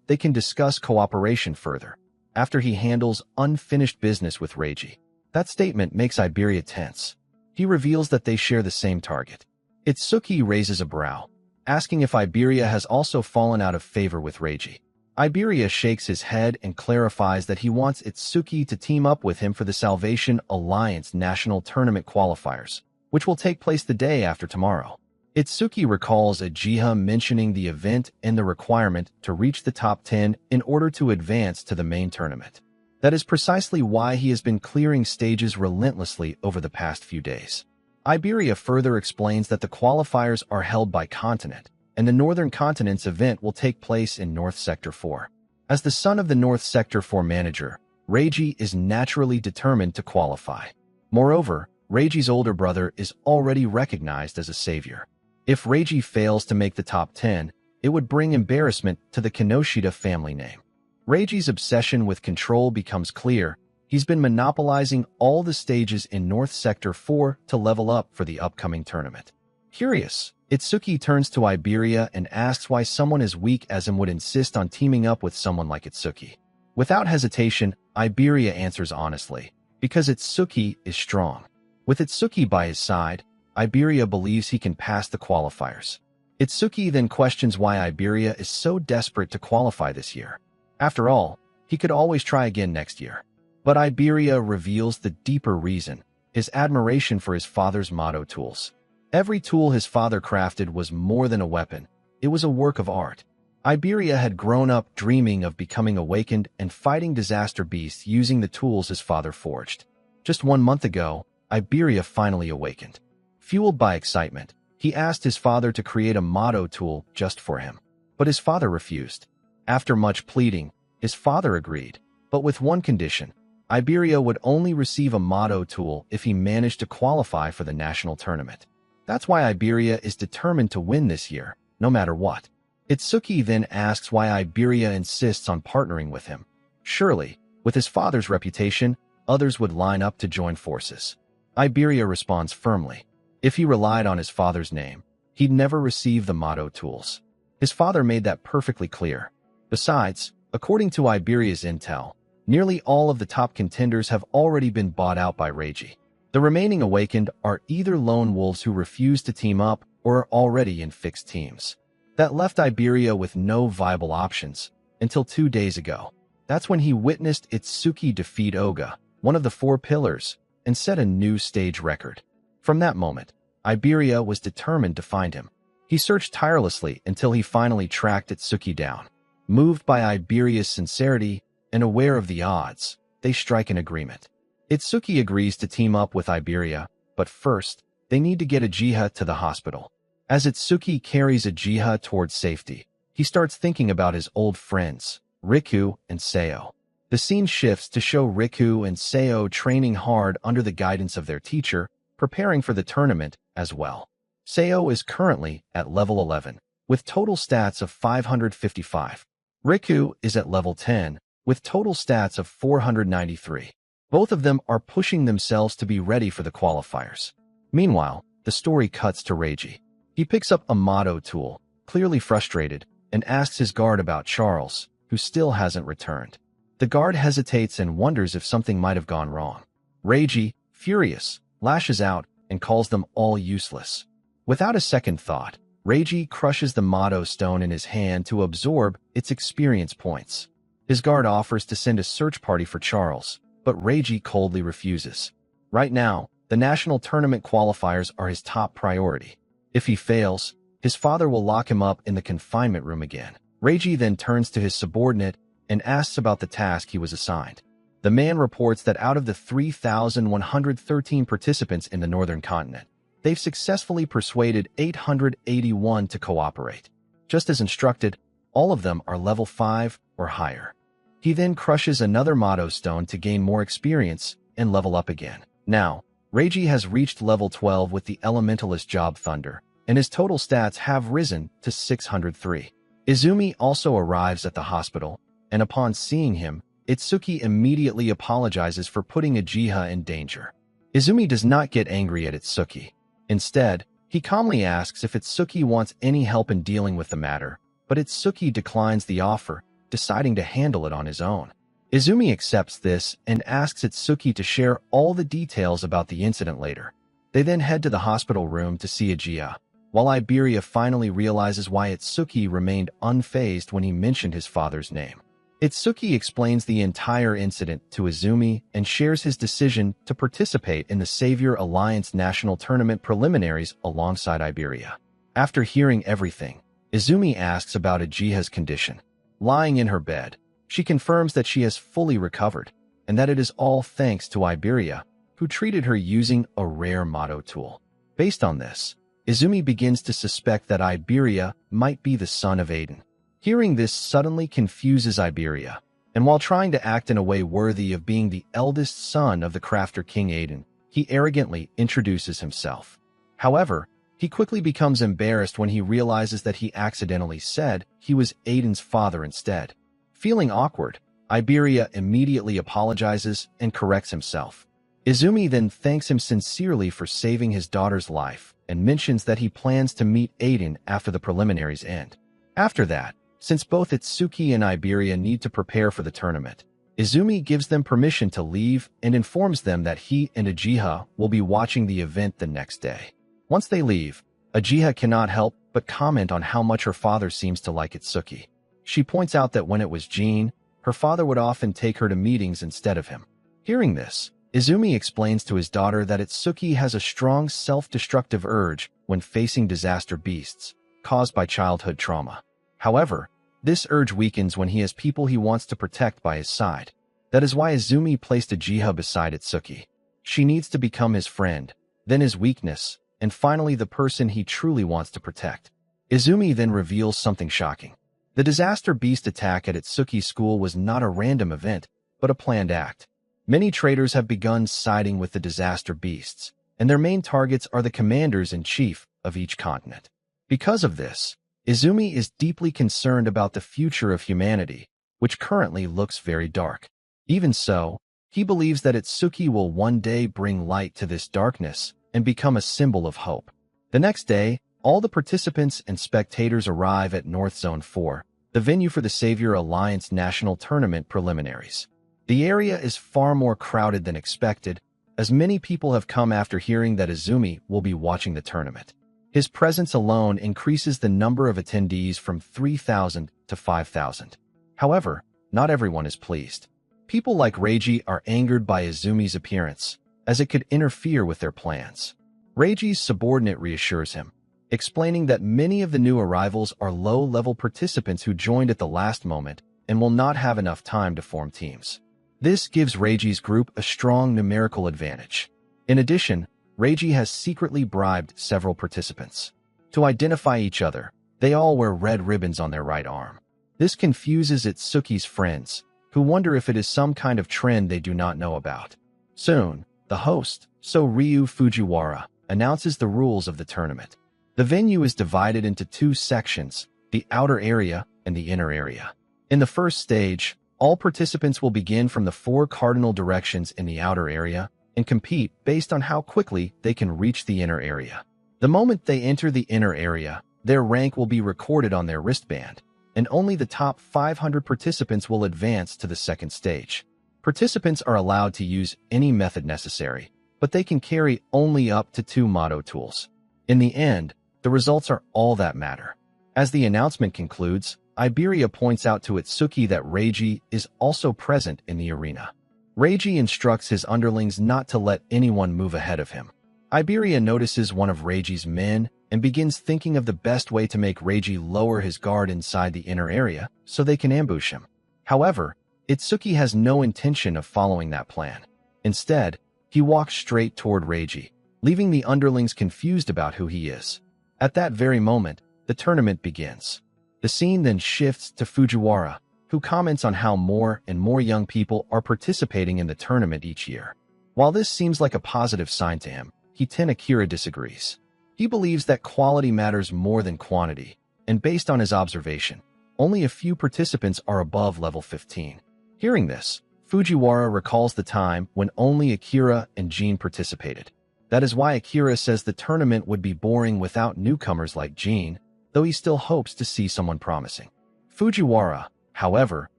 they can discuss cooperation further, after he handles unfinished business with Reiji. That statement makes Iberia tense. He reveals that they share the same target. Itsuki raises a brow, asking if Iberia has also fallen out of favor with Reiji. Iberia shakes his head and clarifies that he wants Itsuki to team up with him for the Salvation Alliance National Tournament qualifiers, which will take place the day after tomorrow. Itsuki recalls Uchiha mentioning the event and the requirement to reach the top 10 in order to advance to the main tournament. That is precisely why he has been clearing stages relentlessly over the past few days. Iberia further explains that the qualifiers are held by continent, and the Northern Continent's event will take place in North Sector 4. As the son of the North Sector 4 manager, Reiji is naturally determined to qualify. Moreover, Reiji's older brother is already recognized as a savior. If Reiji fails to make the top 10, it would bring embarrassment to the Kinoshita family name. Reiji's obsession with control becomes clear. He's been monopolizing all the stages in North Sector 4 to level up for the upcoming tournament. Curious, Itsuki turns to Iberia and asks why someone as weak as him would insist on teaming up with someone like Itsuki. Without hesitation, Iberia answers honestly, because Itsuki is strong. With Itsuki by his side, Iberia believes he can pass the qualifiers. Itsuki then questions why Iberia is so desperate to qualify this year. After all, he could always try again next year. But Iberia reveals the deeper reason, his admiration for his father's motto tools. Every tool his father crafted was more than a weapon, it was a work of art. Iberia had grown up dreaming of becoming awakened and fighting disaster beasts using the tools his father forged. Just 1 month ago, Iberia finally awakened. Fueled by excitement, he asked his father to create a motto tool just for him. But his father refused. After much pleading, his father agreed, but with one condition. Iberia would only receive a motto tool if he managed to qualify for the national tournament. That's why Iberia is determined to win this year, no matter what. Itsuki then asks why Iberia insists on partnering with him. Surely, with his father's reputation, others would line up to join forces. Iberia responds firmly. If he relied on his father's name, he'd never receive the motto tools. His father made that perfectly clear. Besides, according to Iberia's intel, nearly all of the top contenders have already been bought out by Reiji. The remaining Awakened are either lone wolves who refuse to team up or are already in fixed teams. That left Iberia with no viable options until 2 days ago. That's when he witnessed Itsuki defeat Oga, one of the 4 pillars, and set a new stage record. From that moment, Iberia was determined to find him. He searched tirelessly until he finally tracked Itsuki down. Moved by Iberia's sincerity and aware of the odds, they strike an agreement. Itsuki agrees to team up with Iberia, but first, they need to get Uchiha to the hospital. As Itsuki carries Uchiha towards safety, he starts thinking about his old friends, Riku and Seo. The scene shifts to show Riku and Seo training hard under the guidance of their teacher, preparing for the tournament as well. Seo is currently at level 11, with total stats of 555. Riku is at level 10, with total stats of 493. Both of them are pushing themselves to be ready for the qualifiers. Meanwhile, the story cuts to Reiji. He picks up a motto tool, clearly frustrated, and asks his guard about Charles, who still hasn't returned. The guard hesitates and wonders if something might have gone wrong. Reiji, furious, lashes out and calls them all useless. Without a second thought, Reiji crushes the motto stone in his hand to absorb its experience points. His guard offers to send a search party for Charles, but Reiji coldly refuses. Right now, the national tournament qualifiers are his top priority. If he fails, his father will lock him up in the confinement room again. Reiji then turns to his subordinate and asks about the task he was assigned. The man reports that out of the 3,113 participants in the northern continent, they've successfully persuaded 881 to cooperate. Just as instructed, all of them are level 5 or higher. He then crushes another motto stone to gain more experience and level up again. Now, Reiji has reached level 12 with the elementalist job Thunder, and his total stats have risen to 603. Izumi also arrives at the hospital, and upon seeing him, Itsuki immediately apologizes for putting Uchiha in danger. Izumi does not get angry at Itsuki. Instead, he calmly asks if Itsuki wants any help in dealing with the matter, but Itsuki declines the offer, deciding to handle it on his own. Izumi accepts this and asks Itsuki to share all the details about the incident later. They then head to the hospital room to see Uchiha, while Iberia finally realizes why Itsuki remained unfazed when he mentioned his father's name. Itsuki explains the entire incident to Izumi and shares his decision to participate in the Savior Alliance National Tournament preliminaries alongside Iberia. After hearing everything, Izumi asks about Uchiha's condition. Lying in her bed, she confirms that she has fully recovered, and that it is all thanks to Iberia, who treated her using a rare motto tool. Based on this, Izumi begins to suspect that Iberia might be the son of Aiden. Hearing this suddenly confuses Iberia, and while trying to act in a way worthy of being the eldest son of the crafter King Aiden, he arrogantly introduces himself. However, he quickly becomes embarrassed when he realizes that he accidentally said he was Aiden's father instead. Feeling awkward, Iberia immediately apologizes and corrects himself. Izumi then thanks him sincerely for saving his daughter's life and mentions that he plans to meet Aiden after the preliminaries end. After that, since both Itsuki and Iberia need to prepare for the tournament, Izumi gives them permission to leave and informs them that he and Uchiha will be watching the event the next day. Once they leave, Uchiha cannot help but comment on how much her father seems to like Itsuki. She points out that when it was Jean, her father would often take her to meetings instead of him. Hearing this, Izumi explains to his daughter that Itsuki has a strong self-destructive urge when facing disaster beasts, caused by childhood trauma. However, this urge weakens when he has people he wants to protect by his side. That is why Izumi placed Uchiha beside Itsuki. She needs to become his friend, then his weakness, and finally the person he truly wants to protect. Izumi then reveals something shocking. The disaster beast attack at Itsuki's school was not a random event, but a planned act. Many traders have begun siding with the disaster beasts, and their main targets are the commanders-in-chief of each continent. Because of this, Izumi is deeply concerned about the future of humanity, which currently looks very dark. Even so, he believes that Itsuki will one day bring light to this darkness and become a symbol of hope. The next day, All the participants and spectators arrive at North Zone 4, the venue for the Savior Alliance National Tournament preliminaries. The area is far more crowded than expected, as many people have come after hearing that Izumi will be watching the tournament. His presence alone increases the number of attendees from 3,000 to 5,000. However, not everyone is pleased. People like Reiji are angered by Izumi's appearance, as it could interfere with their plans. Reiji's subordinate reassures him, explaining that many of the new arrivals are low-level participants who joined at the last moment and will not have enough time to form teams. This gives Reiji's group a strong numerical advantage. In addition, Reiji has secretly bribed several participants. To identify each other, they all wear red ribbons on their right arm. This confuses Itsuki's friends, who wonder if it is some kind of trend they do not know about. Soon, the host, Ryu Fujiwara, announces the rules of the tournament. The venue is divided into two sections, the outer area and the inner area. In the first stage, all participants will begin from the 4 cardinal directions in the outer area and compete based on how quickly they can reach the inner area. The moment they enter the inner area, their rank will be recorded on their wristband, and only the top 500 participants will advance to the second stage. Participants are allowed to use any method necessary, but they can carry only up to 2 motto tools. In the end, the results are all that matter. As the announcement concludes, Iberia points out to Itsuki that Reiji is also present in the arena. Reiji instructs his underlings not to let anyone move ahead of him. Iberia notices one of Reiji's men and begins thinking of the best way to make Reiji lower his guard inside the inner area so they can ambush him. However, Itsuki has no intention of following that plan. Instead, he walks straight toward Reiji, leaving the underlings confused about who he is. At that very moment, the tournament begins. The scene then shifts to Fujiwara, who comments on how more and more young people are participating in the tournament each year. While this seems like a positive sign to him, Akira disagrees. He believes that quality matters more than quantity, and based on his observation, only a few participants are above level 15. Hearing this, Fujiwara recalls the time when only Akira and Jin participated. That is why Akira says the tournament would be boring without newcomers like Jin, though he still hopes to see someone promising. Fujiwara, however,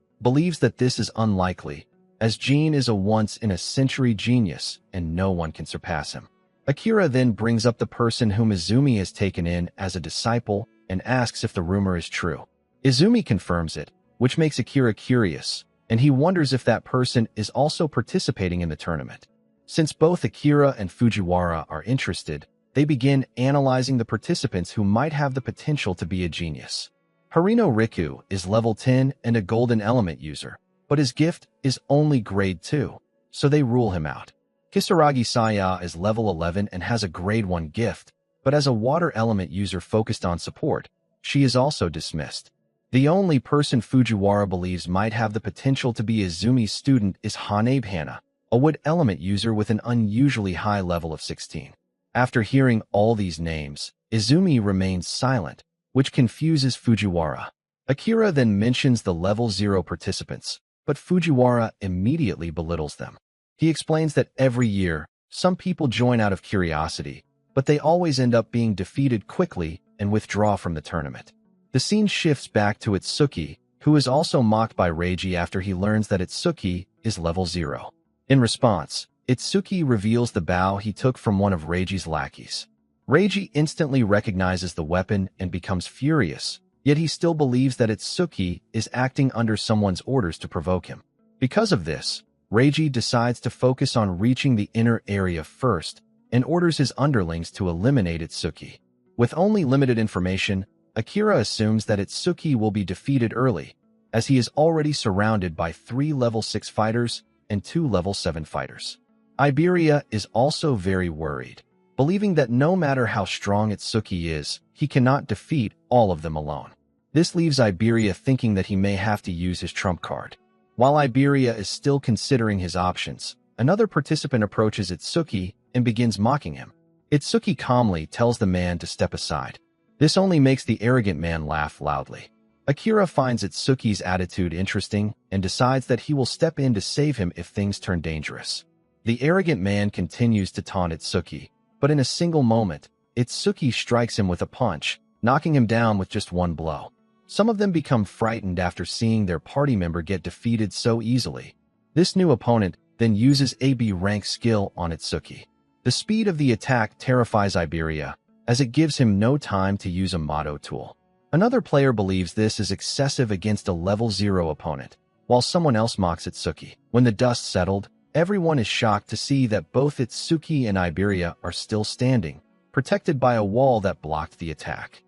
believes that this is unlikely, as Jin is a once-in-a-century genius and no one can surpass him. Akira then brings up the person whom Izumi has taken in as a disciple and asks if the rumor is true. Izumi confirms it, which makes Akira curious, and he wonders if that person is also participating in the tournament. Since both Akira and Fujiwara are interested, they begin analyzing the participants who might have the potential to be a genius. Harino Riku is level 10 and a golden element user, but his gift is only grade 2, so they rule him out. Kisaragi Saya is level 11 and has a grade 1 gift, but as a water element user focused on support, she is also dismissed. The only person Fujiwara believes might have the potential to be Izumi's student is Hanabe Hana, a wood element user with an unusually high level of 16. After hearing all these names, Izumi remains silent, which confuses Fujiwara. Akira then mentions the level 0 participants, but Fujiwara immediately belittles them. He explains that every year, some people join out of curiosity, but they always end up being defeated quickly and withdraw from the tournament. The scene shifts back to Itsuki, who is also mocked by Reiji after he learns that Itsuki is level 0. In response, Itsuki reveals the bow he took from one of Reiji's lackeys. Reiji instantly recognizes the weapon and becomes furious, yet he still believes that Itsuki is acting under someone's orders to provoke him. Because of this, Reiji decides to focus on reaching the inner area first and orders his underlings to eliminate Itsuki. With only limited information, Akira assumes that Itsuki will be defeated early, as he is already surrounded by 3 level 6 fighters and 2 level 7 fighters. Iberia is also very worried, believing that no matter how strong Itsuki is, he cannot defeat all of them alone. This leaves Iberia thinking that he may have to use his trump card. While Iberia is still considering his options, another participant approaches Itsuki and begins mocking him. Itsuki calmly tells the man to step aside. This only makes the arrogant man laugh loudly. Akira finds Itsuki's attitude interesting and decides that he will step in to save him if things turn dangerous. The arrogant man continues to taunt Itsuki, but in a single moment, Itsuki strikes him with a punch, knocking him down with just one blow. Some of them become frightened after seeing their party member get defeated so easily. This new opponent then uses a B rank skill on Itsuki. The speed of the attack terrifies Iberia, as it gives him no time to use a motto tool. Another player believes this is excessive against a level 0 opponent, while someone else mocks Itsuki. When the dust settled, everyone is shocked to see that both Itsuki and Iberia are still standing, protected by a wall that blocked the attack.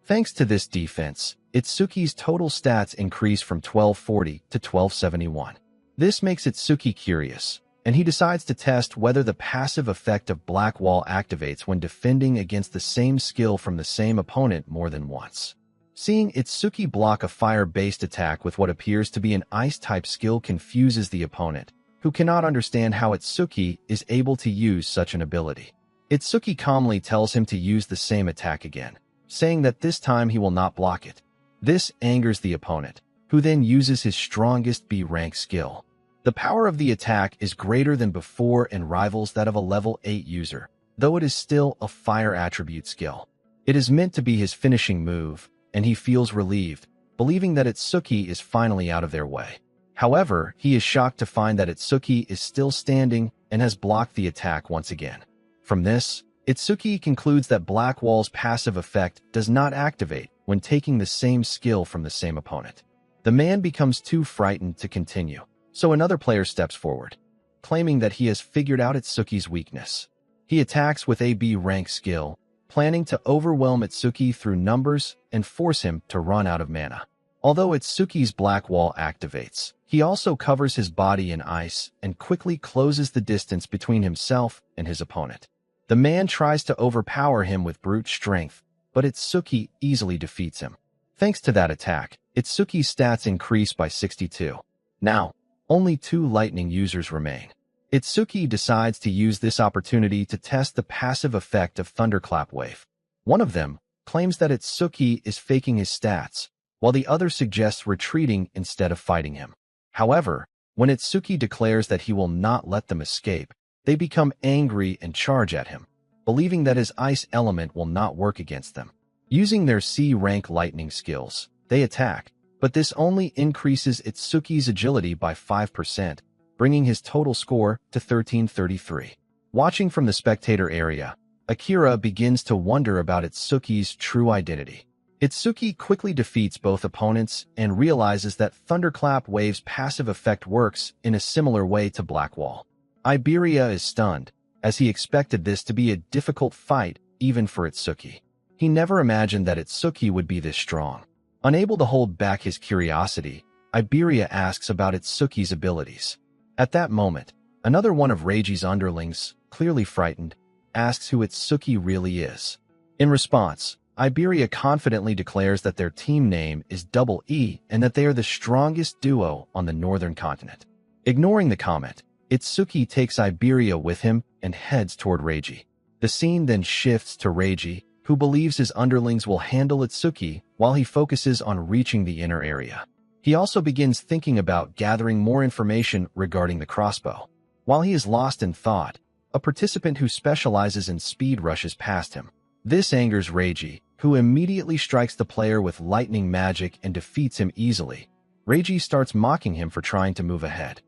Thanks to this defense, Itsuki's total stats increase from 1240 to 1271. This makes Itsuki curious, and he decides to test whether the passive effect of Black Wall activates when defending against the same skill from the same opponent more than once. Seeing Itsuki block a fire-based attack with what appears to be an ice-type skill confuses the opponent, who cannot understand how Itsuki is able to use such an ability. Itsuki calmly tells him to use the same attack again, saying that this time he will not block it. This angers the opponent, who then uses his strongest B-rank skill. The power of the attack is greater than before and rivals that of a level 8 user, though it is still a fire attribute skill. It is meant to be his finishing move, and he feels relieved, believing that Itsuki is finally out of their way. However, he is shocked to find that Itsuki is still standing and has blocked the attack once again. From this, Itsuki concludes that Black Wall's passive effect does not activate when taking the same skill from the same opponent. The man becomes too frightened to continue, so another player steps forward, claiming that he has figured out Itsuki's weakness. He attacks with a B-rank skill, planning to overwhelm Itsuki through numbers and force him to run out of mana. Although Itsuki's Black Wall activates, he also covers his body in ice and quickly closes the distance between himself and his opponent. The man tries to overpower him with brute strength, but Itsuki easily defeats him. Thanks to that attack, Itsuki's stats increase by 62. Now, only 2 lightning users remain. Itsuki decides to use this opportunity to test the passive effect of Thunderclap Wave. One of them claims that Itsuki is faking his stats, while the other suggests retreating instead of fighting him. However, when Itsuki declares that he will not let them escape, they become angry and charge at him, believing that his ice element will not work against them. Using their C-rank lightning skills, they attack, but this only increases Itsuki's agility by 5%, bringing his total score to 1333. Watching from the spectator area, Akira begins to wonder about Itsuki's true identity. Itsuki quickly defeats both opponents and realizes that Thunderclap Wave's passive effect works in a similar way to Black Wall. Iberia is stunned, as he expected this to be a difficult fight even for Itsuki. He never imagined that Itsuki would be this strong. Unable to hold back his curiosity, Iberia asks about Itsuki's abilities. At that moment, another one of Reiji's underlings, clearly frightened, asks who Itsuki really is. In response, Iberia confidently declares that their team name is Double E and that they are the strongest duo on the northern continent. Ignoring the comment, Itsuki takes Iberia with him and heads toward Reiji. The scene then shifts to Reiji, who believes his underlings will handle Itsuki while he focuses on reaching the inner area. He also begins thinking about gathering more information regarding the crossbow. While he is lost in thought, a participant who specializes in speed rushes past him. This angers Reiji, who immediately strikes the player with lightning magic and defeats him easily. Reiji starts mocking him for trying to move ahead.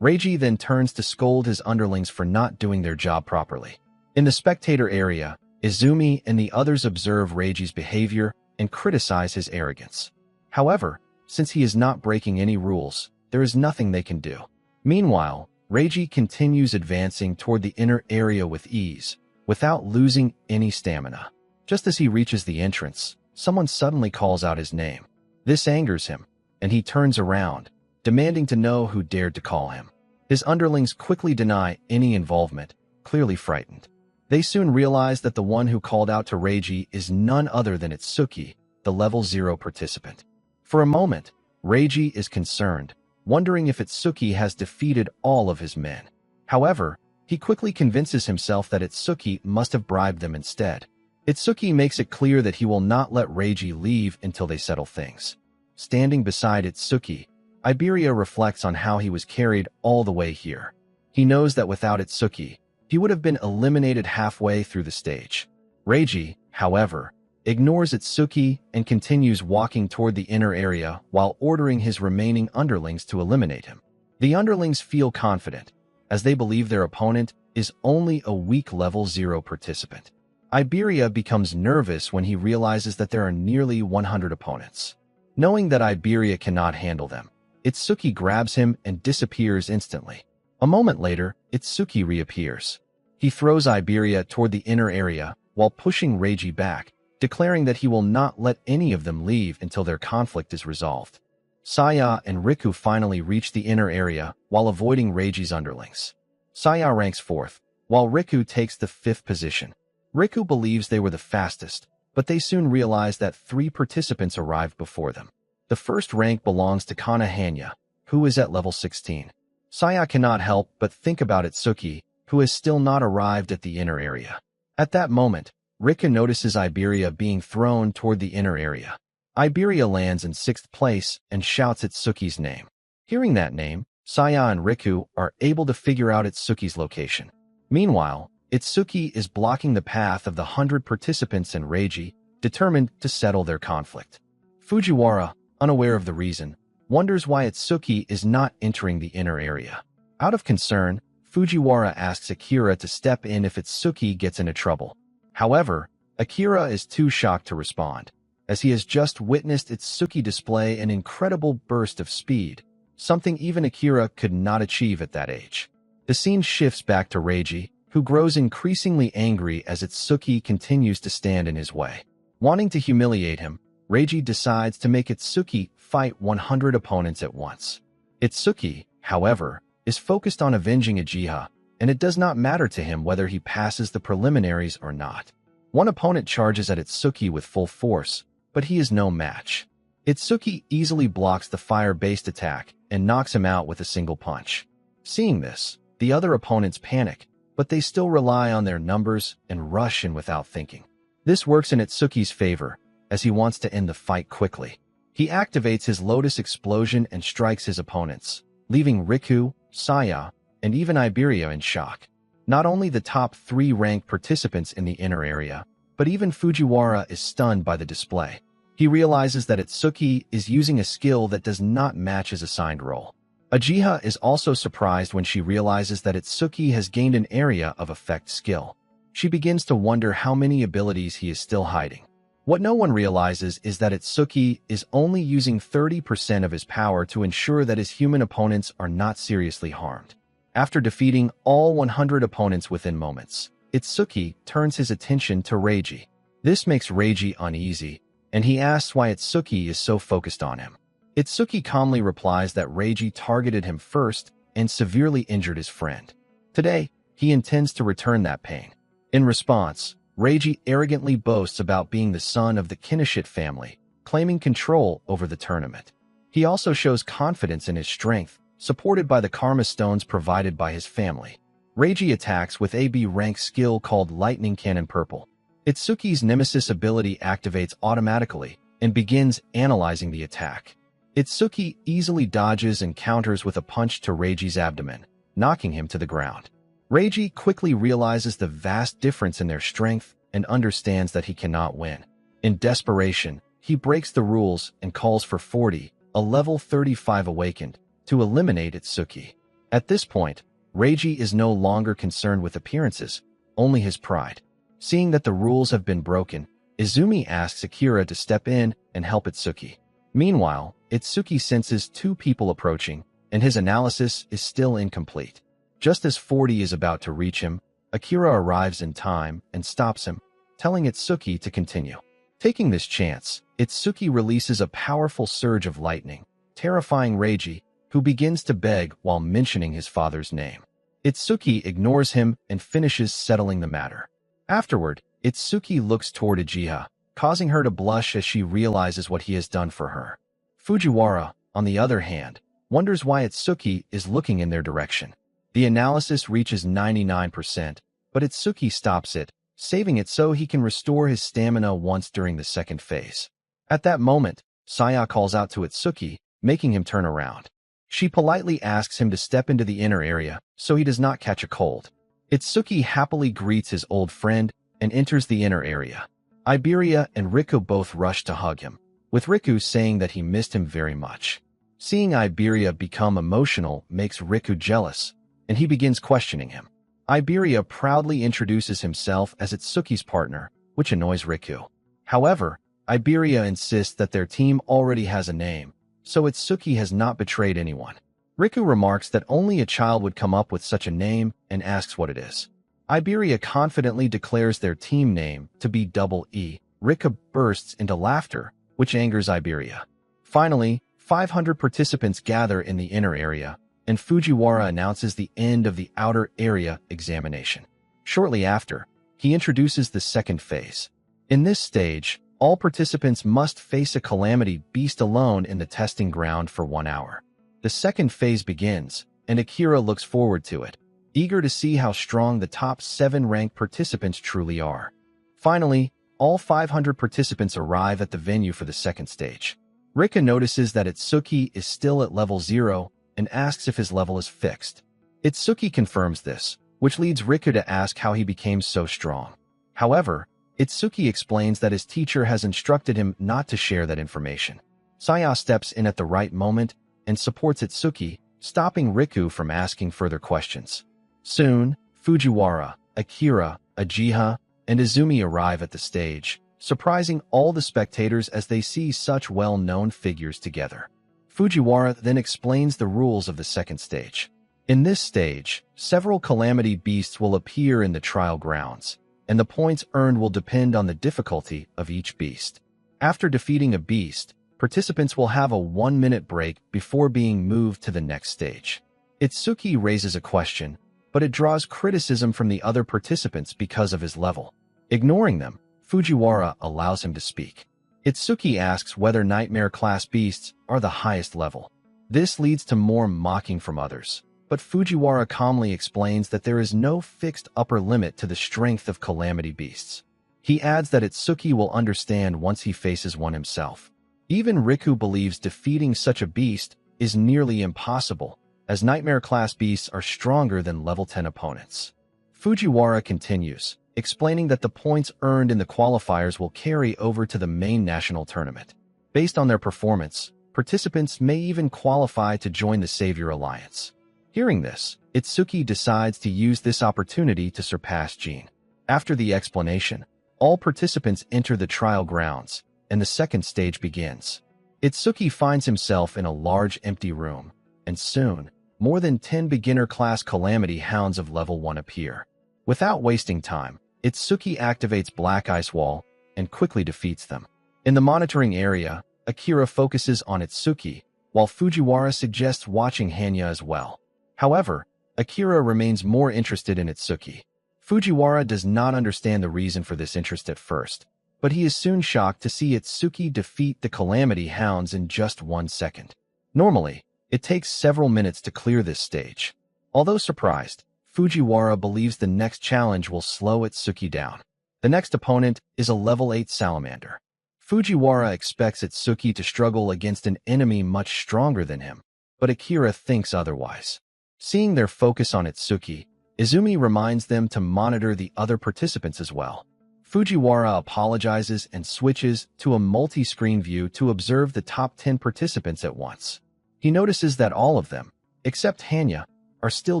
Reiji then turns to scold his underlings for not doing their job properly. In the spectator area, Izumi and the others observe Reiji's behavior and criticize his arrogance. However, since he is not breaking any rules, there is nothing they can do. Meanwhile, Reiji continues advancing toward the inner area with ease, without losing any stamina. Just as he reaches the entrance, someone suddenly calls out his name. This angers him, and he turns around, demanding to know who dared to call him. His underlings quickly deny any involvement, clearly frightened. They soon realize that the one who called out to Reiji is none other than Itsuki, the level 0 participant. For a moment, Reiji is concerned, wondering if Itsuki has defeated all of his men. However, he quickly convinces himself that Itsuki must have bribed them instead. Itsuki makes it clear that he will not let Reiji leave until they settle things. Standing beside Itsuki, Iberia reflects on how he was carried all the way here. He knows that without Itsuki, he would have been eliminated halfway through the stage. Reiji, however, ignores Itsuki and continues walking toward the inner area while ordering his remaining underlings to eliminate him. The underlings feel confident, as they believe their opponent is only a weak level 0 participant. Iberia becomes nervous when he realizes that there are nearly 100 opponents. Knowing that Iberia cannot handle them, Itsuki grabs him and disappears instantly. A moment later, Itsuki reappears. He throws Iberia toward the inner area while pushing Reiji back, declaring that he will not let any of them leave until their conflict is resolved. Saya and Riku finally reach the inner area while avoiding Reiji's underlings. Saya ranks 4th, while Riku takes the 5th position. Riku believes they were the fastest, but they soon realize that 3 participants arrived before them. The first rank belongs to Kana Hanya, who is at level 16. Saya cannot help but think about Itsuki, who has still not arrived at the inner area. At that moment, Riku notices Iberia being thrown toward the inner area. Iberia lands in 6th place and shouts Itsuki's name. Hearing that name, Saya and Riku are able to figure out Itsuki's location. Meanwhile, Itsuki is blocking the path of the 100 participants and Reiji, determined to settle their conflict. Fujiwara, unaware of the reason, wonders why Itsuki is not entering the inner area. Out of concern, Fujiwara asks Akira to step in if Itsuki gets into trouble. However, Akira is too shocked to respond, as he has just witnessed Itsuki display an incredible burst of speed, something even Akira could not achieve at that age. The scene shifts back to Reiji, who grows increasingly angry as Itsuki continues to stand in his way. Wanting to humiliate him, Reiji decides to make Itsuki fight 100 opponents at once. Itsuki, however, is focused on avenging Uchiha, and it does not matter to him whether he passes the preliminaries or not. One opponent charges at Itsuki with full force, but he is no match. Itsuki easily blocks the fire-based attack and knocks him out with a single punch. Seeing this, the other opponents panic, but they still rely on their numbers and rush in without thinking. This works in Itsuki's favor, as he wants to end the fight quickly. He activates his Lotus Explosion and strikes his opponents, leaving Riku, Saya, and even Iberia in shock. Not only the top 3 ranked participants in the inner area, but even Fujiwara is stunned by the display. He realizes that Itsuki is using a skill that does not match his assigned role. Uchiha is also surprised when she realizes that Itsuki has gained an area of effect skill. She begins to wonder how many abilities he is still hiding. What no one realizes is that Itsuki is only using 30% of his power to ensure that his human opponents are not seriously harmed. After defeating all 100 opponents within moments, Itsuki turns his attention to Reiji. This makes Reiji uneasy, and he asks why Itsuki is so focused on him. Itsuki calmly replies that Reiji targeted him first and severely injured his friend. Today, he intends to return that pain. In response, Reiji arrogantly boasts about being the son of the Kinoshita family, claiming control over the tournament. He also shows confidence in his strength, supported by the Karma Stones provided by his family. Reiji attacks with a B-rank skill called Lightning Cannon Purple. Itsuki's Nemesis ability activates automatically and begins analyzing the attack. Itsuki easily dodges and counters with a punch to Reiji's abdomen, knocking him to the ground. Reiji quickly realizes the vast difference in their strength and understands that he cannot win. In desperation, he breaks the rules and calls for 40, a level 35 awakened, to eliminate Itsuki. At this point, Reiji is no longer concerned with appearances, only his pride. Seeing that the rules have been broken, Izumi asks Akira to step in and help Itsuki. Meanwhile, Itsuki senses 2 people approaching, and his analysis is still incomplete. Just as 40 is about to reach him, Akira arrives in time and stops him, telling Itsuki to continue. Taking this chance, Itsuki releases a powerful surge of lightning, terrifying Reiji, who begins to beg while mentioning his father's name. Itsuki ignores him and finishes settling the matter. Afterward, Itsuki looks toward Uchiha, causing her to blush as she realizes what he has done for her. Fujiwara, on the other hand, wonders why Itsuki is looking in their direction. The analysis reaches 99%, but Itsuki stops it, saving it so he can restore his stamina once during the second phase. At that moment, Saya calls out to Itsuki, making him turn around. She politely asks him to step into the inner area so he does not catch a cold. Itsuki happily greets his old friend and enters the inner area. Iberia and Riku both rush to hug him, with Riku saying that he missed him very much. Seeing Iberia become emotional makes Riku jealous, and he begins questioning him. Iberia proudly introduces himself as Itsuki's partner, which annoys Riku. However, Iberia insists that their team already has a name, so Itsuki has not betrayed anyone. Riku remarks that only a child would come up with such a name and asks what it is. Iberia confidently declares their team name to be Double E. Riku bursts into laughter, which angers Iberia. Finally, 500 participants gather in the inner area, and Fujiwara announces the end of the outer area examination. Shortly after, he introduces the second phase. In this stage, all participants must face a calamity beast alone in the testing ground for 1 hour. The second phase begins, and Akira looks forward to it, eager to see how strong the top 7 ranked participants truly are. Finally, all 500 participants arrive at the venue for the second stage. Rika notices that Itsuki is still at level 0 and asks if his level is fixed. Itsuki confirms this, which leads Riku to ask how he became so strong. However, Itsuki explains that his teacher has instructed him not to share that information. Saya steps in at the right moment and supports Itsuki, stopping Riku from asking further questions. Soon, Fujiwara, Akira, Ajiha, and Izumi arrive at the stage, surprising all the spectators as they see such well-known figures together. Fujiwara then explains the rules of the second stage. In this stage, several calamity beasts will appear in the trial grounds, and the points earned will depend on the difficulty of each beast. After defeating a beast, participants will have a 1-minute break before being moved to the next stage. Itsuki raises a question, but it draws criticism from the other participants because of his level. Ignoring them, Fujiwara allows him to speak. Itsuki asks whether nightmare-class beasts are the highest level. This leads to more mocking from others, but Fujiwara calmly explains that there is no fixed upper limit to the strength of calamity beasts. He adds that Itsuki will understand once he faces one himself. Even Riku believes defeating such a beast is nearly impossible, as nightmare-class beasts are stronger than level 10 opponents. Fujiwara continues, explaining that the points earned in the qualifiers will carry over to the main national tournament. Based on their performance, participants may even qualify to join the Savior Alliance. Hearing this, Itsuki decides to use this opportunity to surpass Jean. After the explanation, all participants enter the trial grounds, and the second stage begins. Itsuki finds himself in a large empty room, and soon, more than 10 beginner-class calamity hounds of level 1 appear. Without wasting time, Itsuki activates Black Ice Wall and quickly defeats them. In the monitoring area, Akira focuses on Itsuki, while Fujiwara suggests watching Hanya as well. However, Akira remains more interested in Itsuki. Fujiwara does not understand the reason for this interest at first, but he is soon shocked to see Itsuki defeat the Calamity Hounds in just 1 second. Normally, it takes several minutes to clear this stage. Although surprised, Fujiwara believes the next challenge will slow Itsuki down. The next opponent is a level 8 salamander. Fujiwara expects Itsuki to struggle against an enemy much stronger than him, but Akira thinks otherwise. Seeing their focus on Itsuki, Izumi reminds them to monitor the other participants as well. Fujiwara apologizes and switches to a multi-screen view to observe the top 10 participants at once. He notices that all of them, except Hanya, are still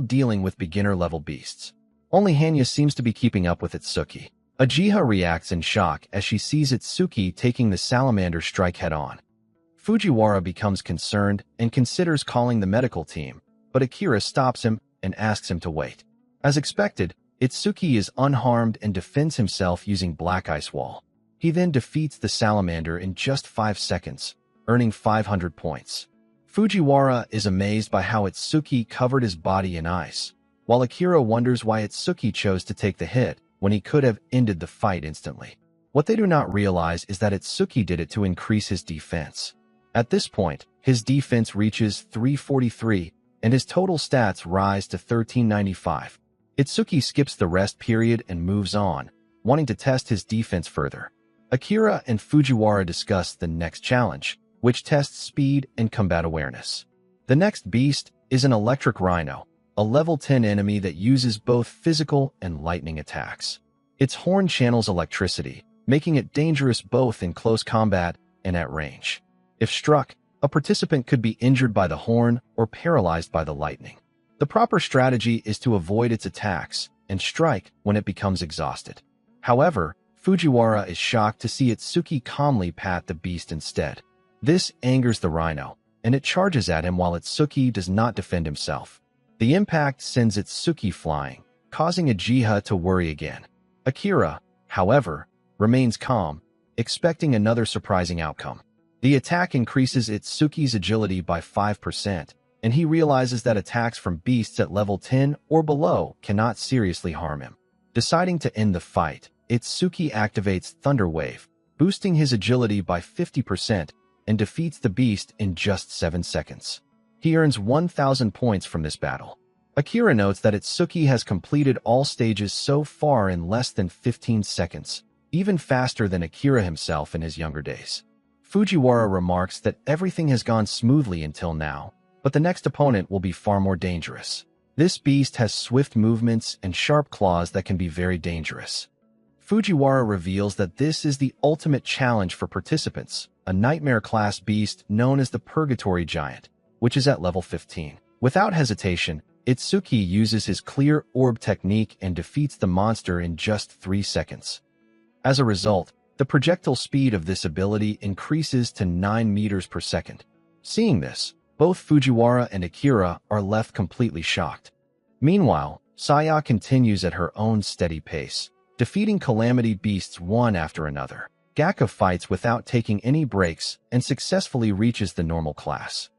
dealing with beginner-level beasts. Only Hanya seems to be keeping up with Itsuki. Ajiha reacts in shock as she sees Itsuki taking the salamander strike head-on. Fujiwara becomes concerned and considers calling the medical team, but Akira stops him and asks him to wait. As expected, Itsuki is unharmed and defends himself using Black Ice Wall. He then defeats the salamander in just 5 seconds, earning 500 points. Fujiwara is amazed by how Itsuki covered his body in ice, while Akira wonders why Itsuki chose to take the hit when he could have ended the fight instantly. What they do not realize is that Itsuki did it to increase his defense. At this point, his defense reaches 343, and his total stats rise to 1395. Itsuki skips the rest period and moves on, wanting to test his defense further. Akira and Fujiwara discuss the next challenge, which tests speed and combat awareness. The next beast is an electric rhino, a level 10 enemy that uses both physical and lightning attacks. Its horn channels electricity, making it dangerous both in close combat and at range. If struck, a participant could be injured by the horn or paralyzed by the lightning. The proper strategy is to avoid its attacks and strike when it becomes exhausted. However, Fujiwara is shocked to see Itsuki calmly pat the beast instead. This angers the rhino, and it charges at him while Itsuki does not defend himself. The impact sends Itsuki flying, causing Uchiha to worry again. Akira, however, remains calm, expecting another surprising outcome. The attack increases Itsuki's agility by 5%, and he realizes that attacks from beasts at level 10 or below cannot seriously harm him. Deciding to end the fight, Itsuki activates Thunder Wave, boosting his agility by 50% and defeats the beast in just 7 seconds. He earns 1,000 points from this battle. Akira notes that Itsuki has completed all stages so far in less than 15 seconds, even faster than Akira himself in his younger days. Fujiwara remarks that everything has gone smoothly until now, but the next opponent will be far more dangerous. This beast has swift movements and sharp claws that can be very dangerous. Fujiwara reveals that this is the ultimate challenge for participants, a nightmare-class beast known as the Purgatory Giant, which is at level 15. Without hesitation, Itsuki uses his clear orb technique and defeats the monster in just 3 seconds. As a result, the projectile speed of this ability increases to 9 meters per second. Seeing this, both Fujiwara and Akira are left completely shocked. Meanwhile, Saya continues at her own steady pace, defeating calamity beasts one after another. Gakka fights without taking any breaks and successfully reaches the normal class.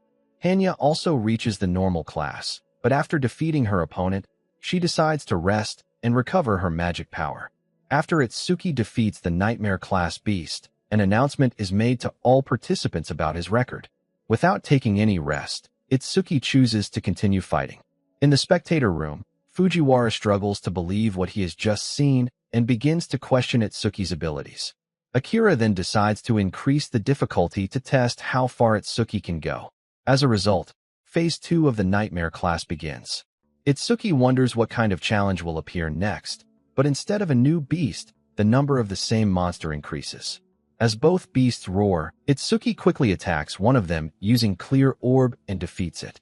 Hanya also reaches the normal class, but after defeating her opponent, she decides to rest and recover her magic power. After Itsuki defeats the Nightmare-class beast, an announcement is made to all participants about his record. Without taking any rest, Itsuki chooses to continue fighting. In the spectator room, Fujiwara struggles to believe what he has just seen and begins to question Itsuki's abilities. Akira then decides to increase the difficulty to test how far Itsuki can go. As a result, Phase 2 of the Nightmare class begins. Itsuki wonders what kind of challenge will appear next, but instead of a new beast, the number of the same monster increases. As both beasts roar, Itsuki quickly attacks one of them using Clear Orb and defeats it.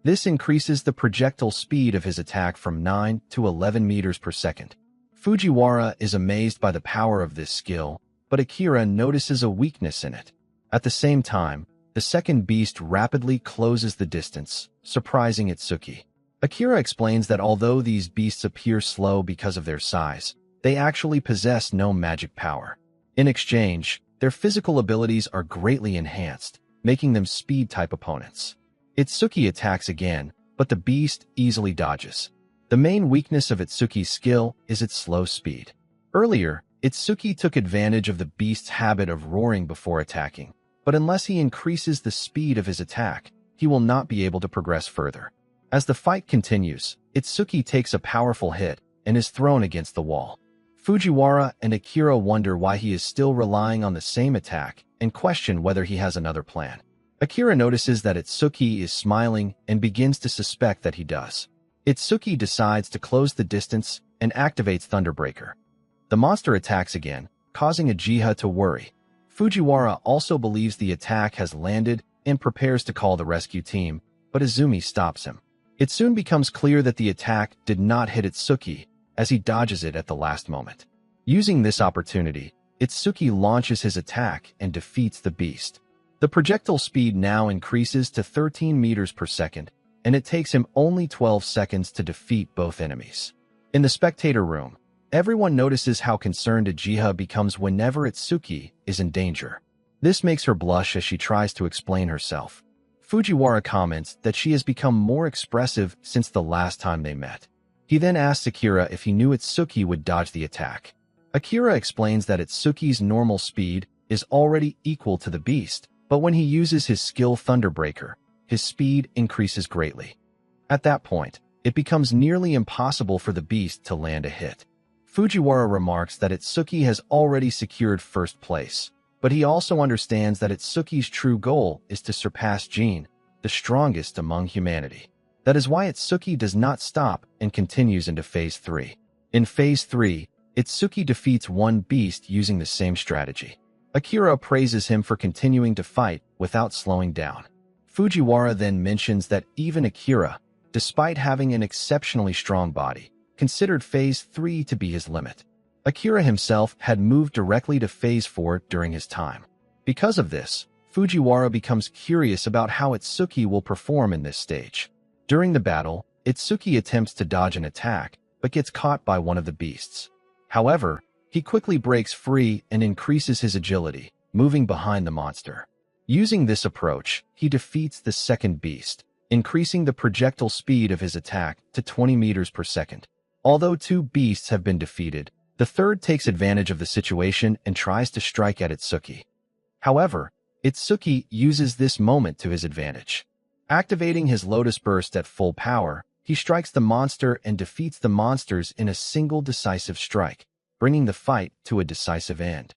This increases the projectile speed of his attack from 9 to 11 meters per second. Fujiwara is amazed by the power of this skill, but Akira notices a weakness in it. At the same time, the second beast rapidly closes the distance, surprising Itsuki. Akira explains that although these beasts appear slow because of their size, they actually possess no magic power. In exchange, their physical abilities are greatly enhanced, making them speed-type opponents. Itsuki attacks again, but the beast easily dodges. The main weakness of Itsuki's skill is its slow speed. Earlier, Itsuki took advantage of the beast's habit of roaring before attacking, but unless he increases the speed of his attack, he will not be able to progress further. As the fight continues, Itsuki takes a powerful hit and is thrown against the wall. Fujiwara and Akira wonder why he is still relying on the same attack and question whether he has another plan. Akira notices that Itsuki is smiling and begins to suspect that he does. Itsuki decides to close the distance and activates Thunderbreaker. The monster attacks again, causing Uchiha to worry. Fujiwara also believes the attack has landed and prepares to call the rescue team, but Izumi stops him. It soon becomes clear that the attack did not hit Itsuki, as he dodges it at the last moment. Using this opportunity, Itsuki launches his attack and defeats the beast. The projectile speed now increases to 13 meters per second, and it takes him only 12 seconds to defeat both enemies. In the spectator room, everyone notices how concerned Uchiha becomes whenever Itsuki is in danger. This makes her blush as she tries to explain herself. Fujiwara comments that she has become more expressive since the last time they met. He then asks Akira if he knew Itsuki would dodge the attack. Akira explains that Itsuki's normal speed is already equal to the beast, but when he uses his skill Thunderbreaker, his speed increases greatly. At that point, it becomes nearly impossible for the beast to land a hit. Fujiwara remarks that Itsuki has already secured first place, but he also understands that Itsuki's true goal is to surpass Jin, the strongest among humanity. That is why Itsuki does not stop and continues into Phase 3. In Phase 3, Itsuki defeats one beast using the same strategy. Akira praises him for continuing to fight without slowing down. Fujiwara then mentions that even Akira, despite having an exceptionally strong body, considered Phase 3 to be his limit. Akira himself had moved directly to Phase 4 during his time. Because of this, Fujiwara becomes curious about how Itsuki will perform in this stage. During the battle, Itsuki attempts to dodge an attack, but gets caught by one of the beasts. However, he quickly breaks free and increases his agility, moving behind the monster. Using this approach, he defeats the second beast, increasing the projectile speed of his attack to 20 meters per second. Although two beasts have been defeated, the third takes advantage of the situation and tries to strike at Itsuki. However, Itsuki uses this moment to his advantage. Activating his Lotus Burst at full power, he strikes the monster and defeats the monsters in a single decisive strike, bringing the fight to a decisive end.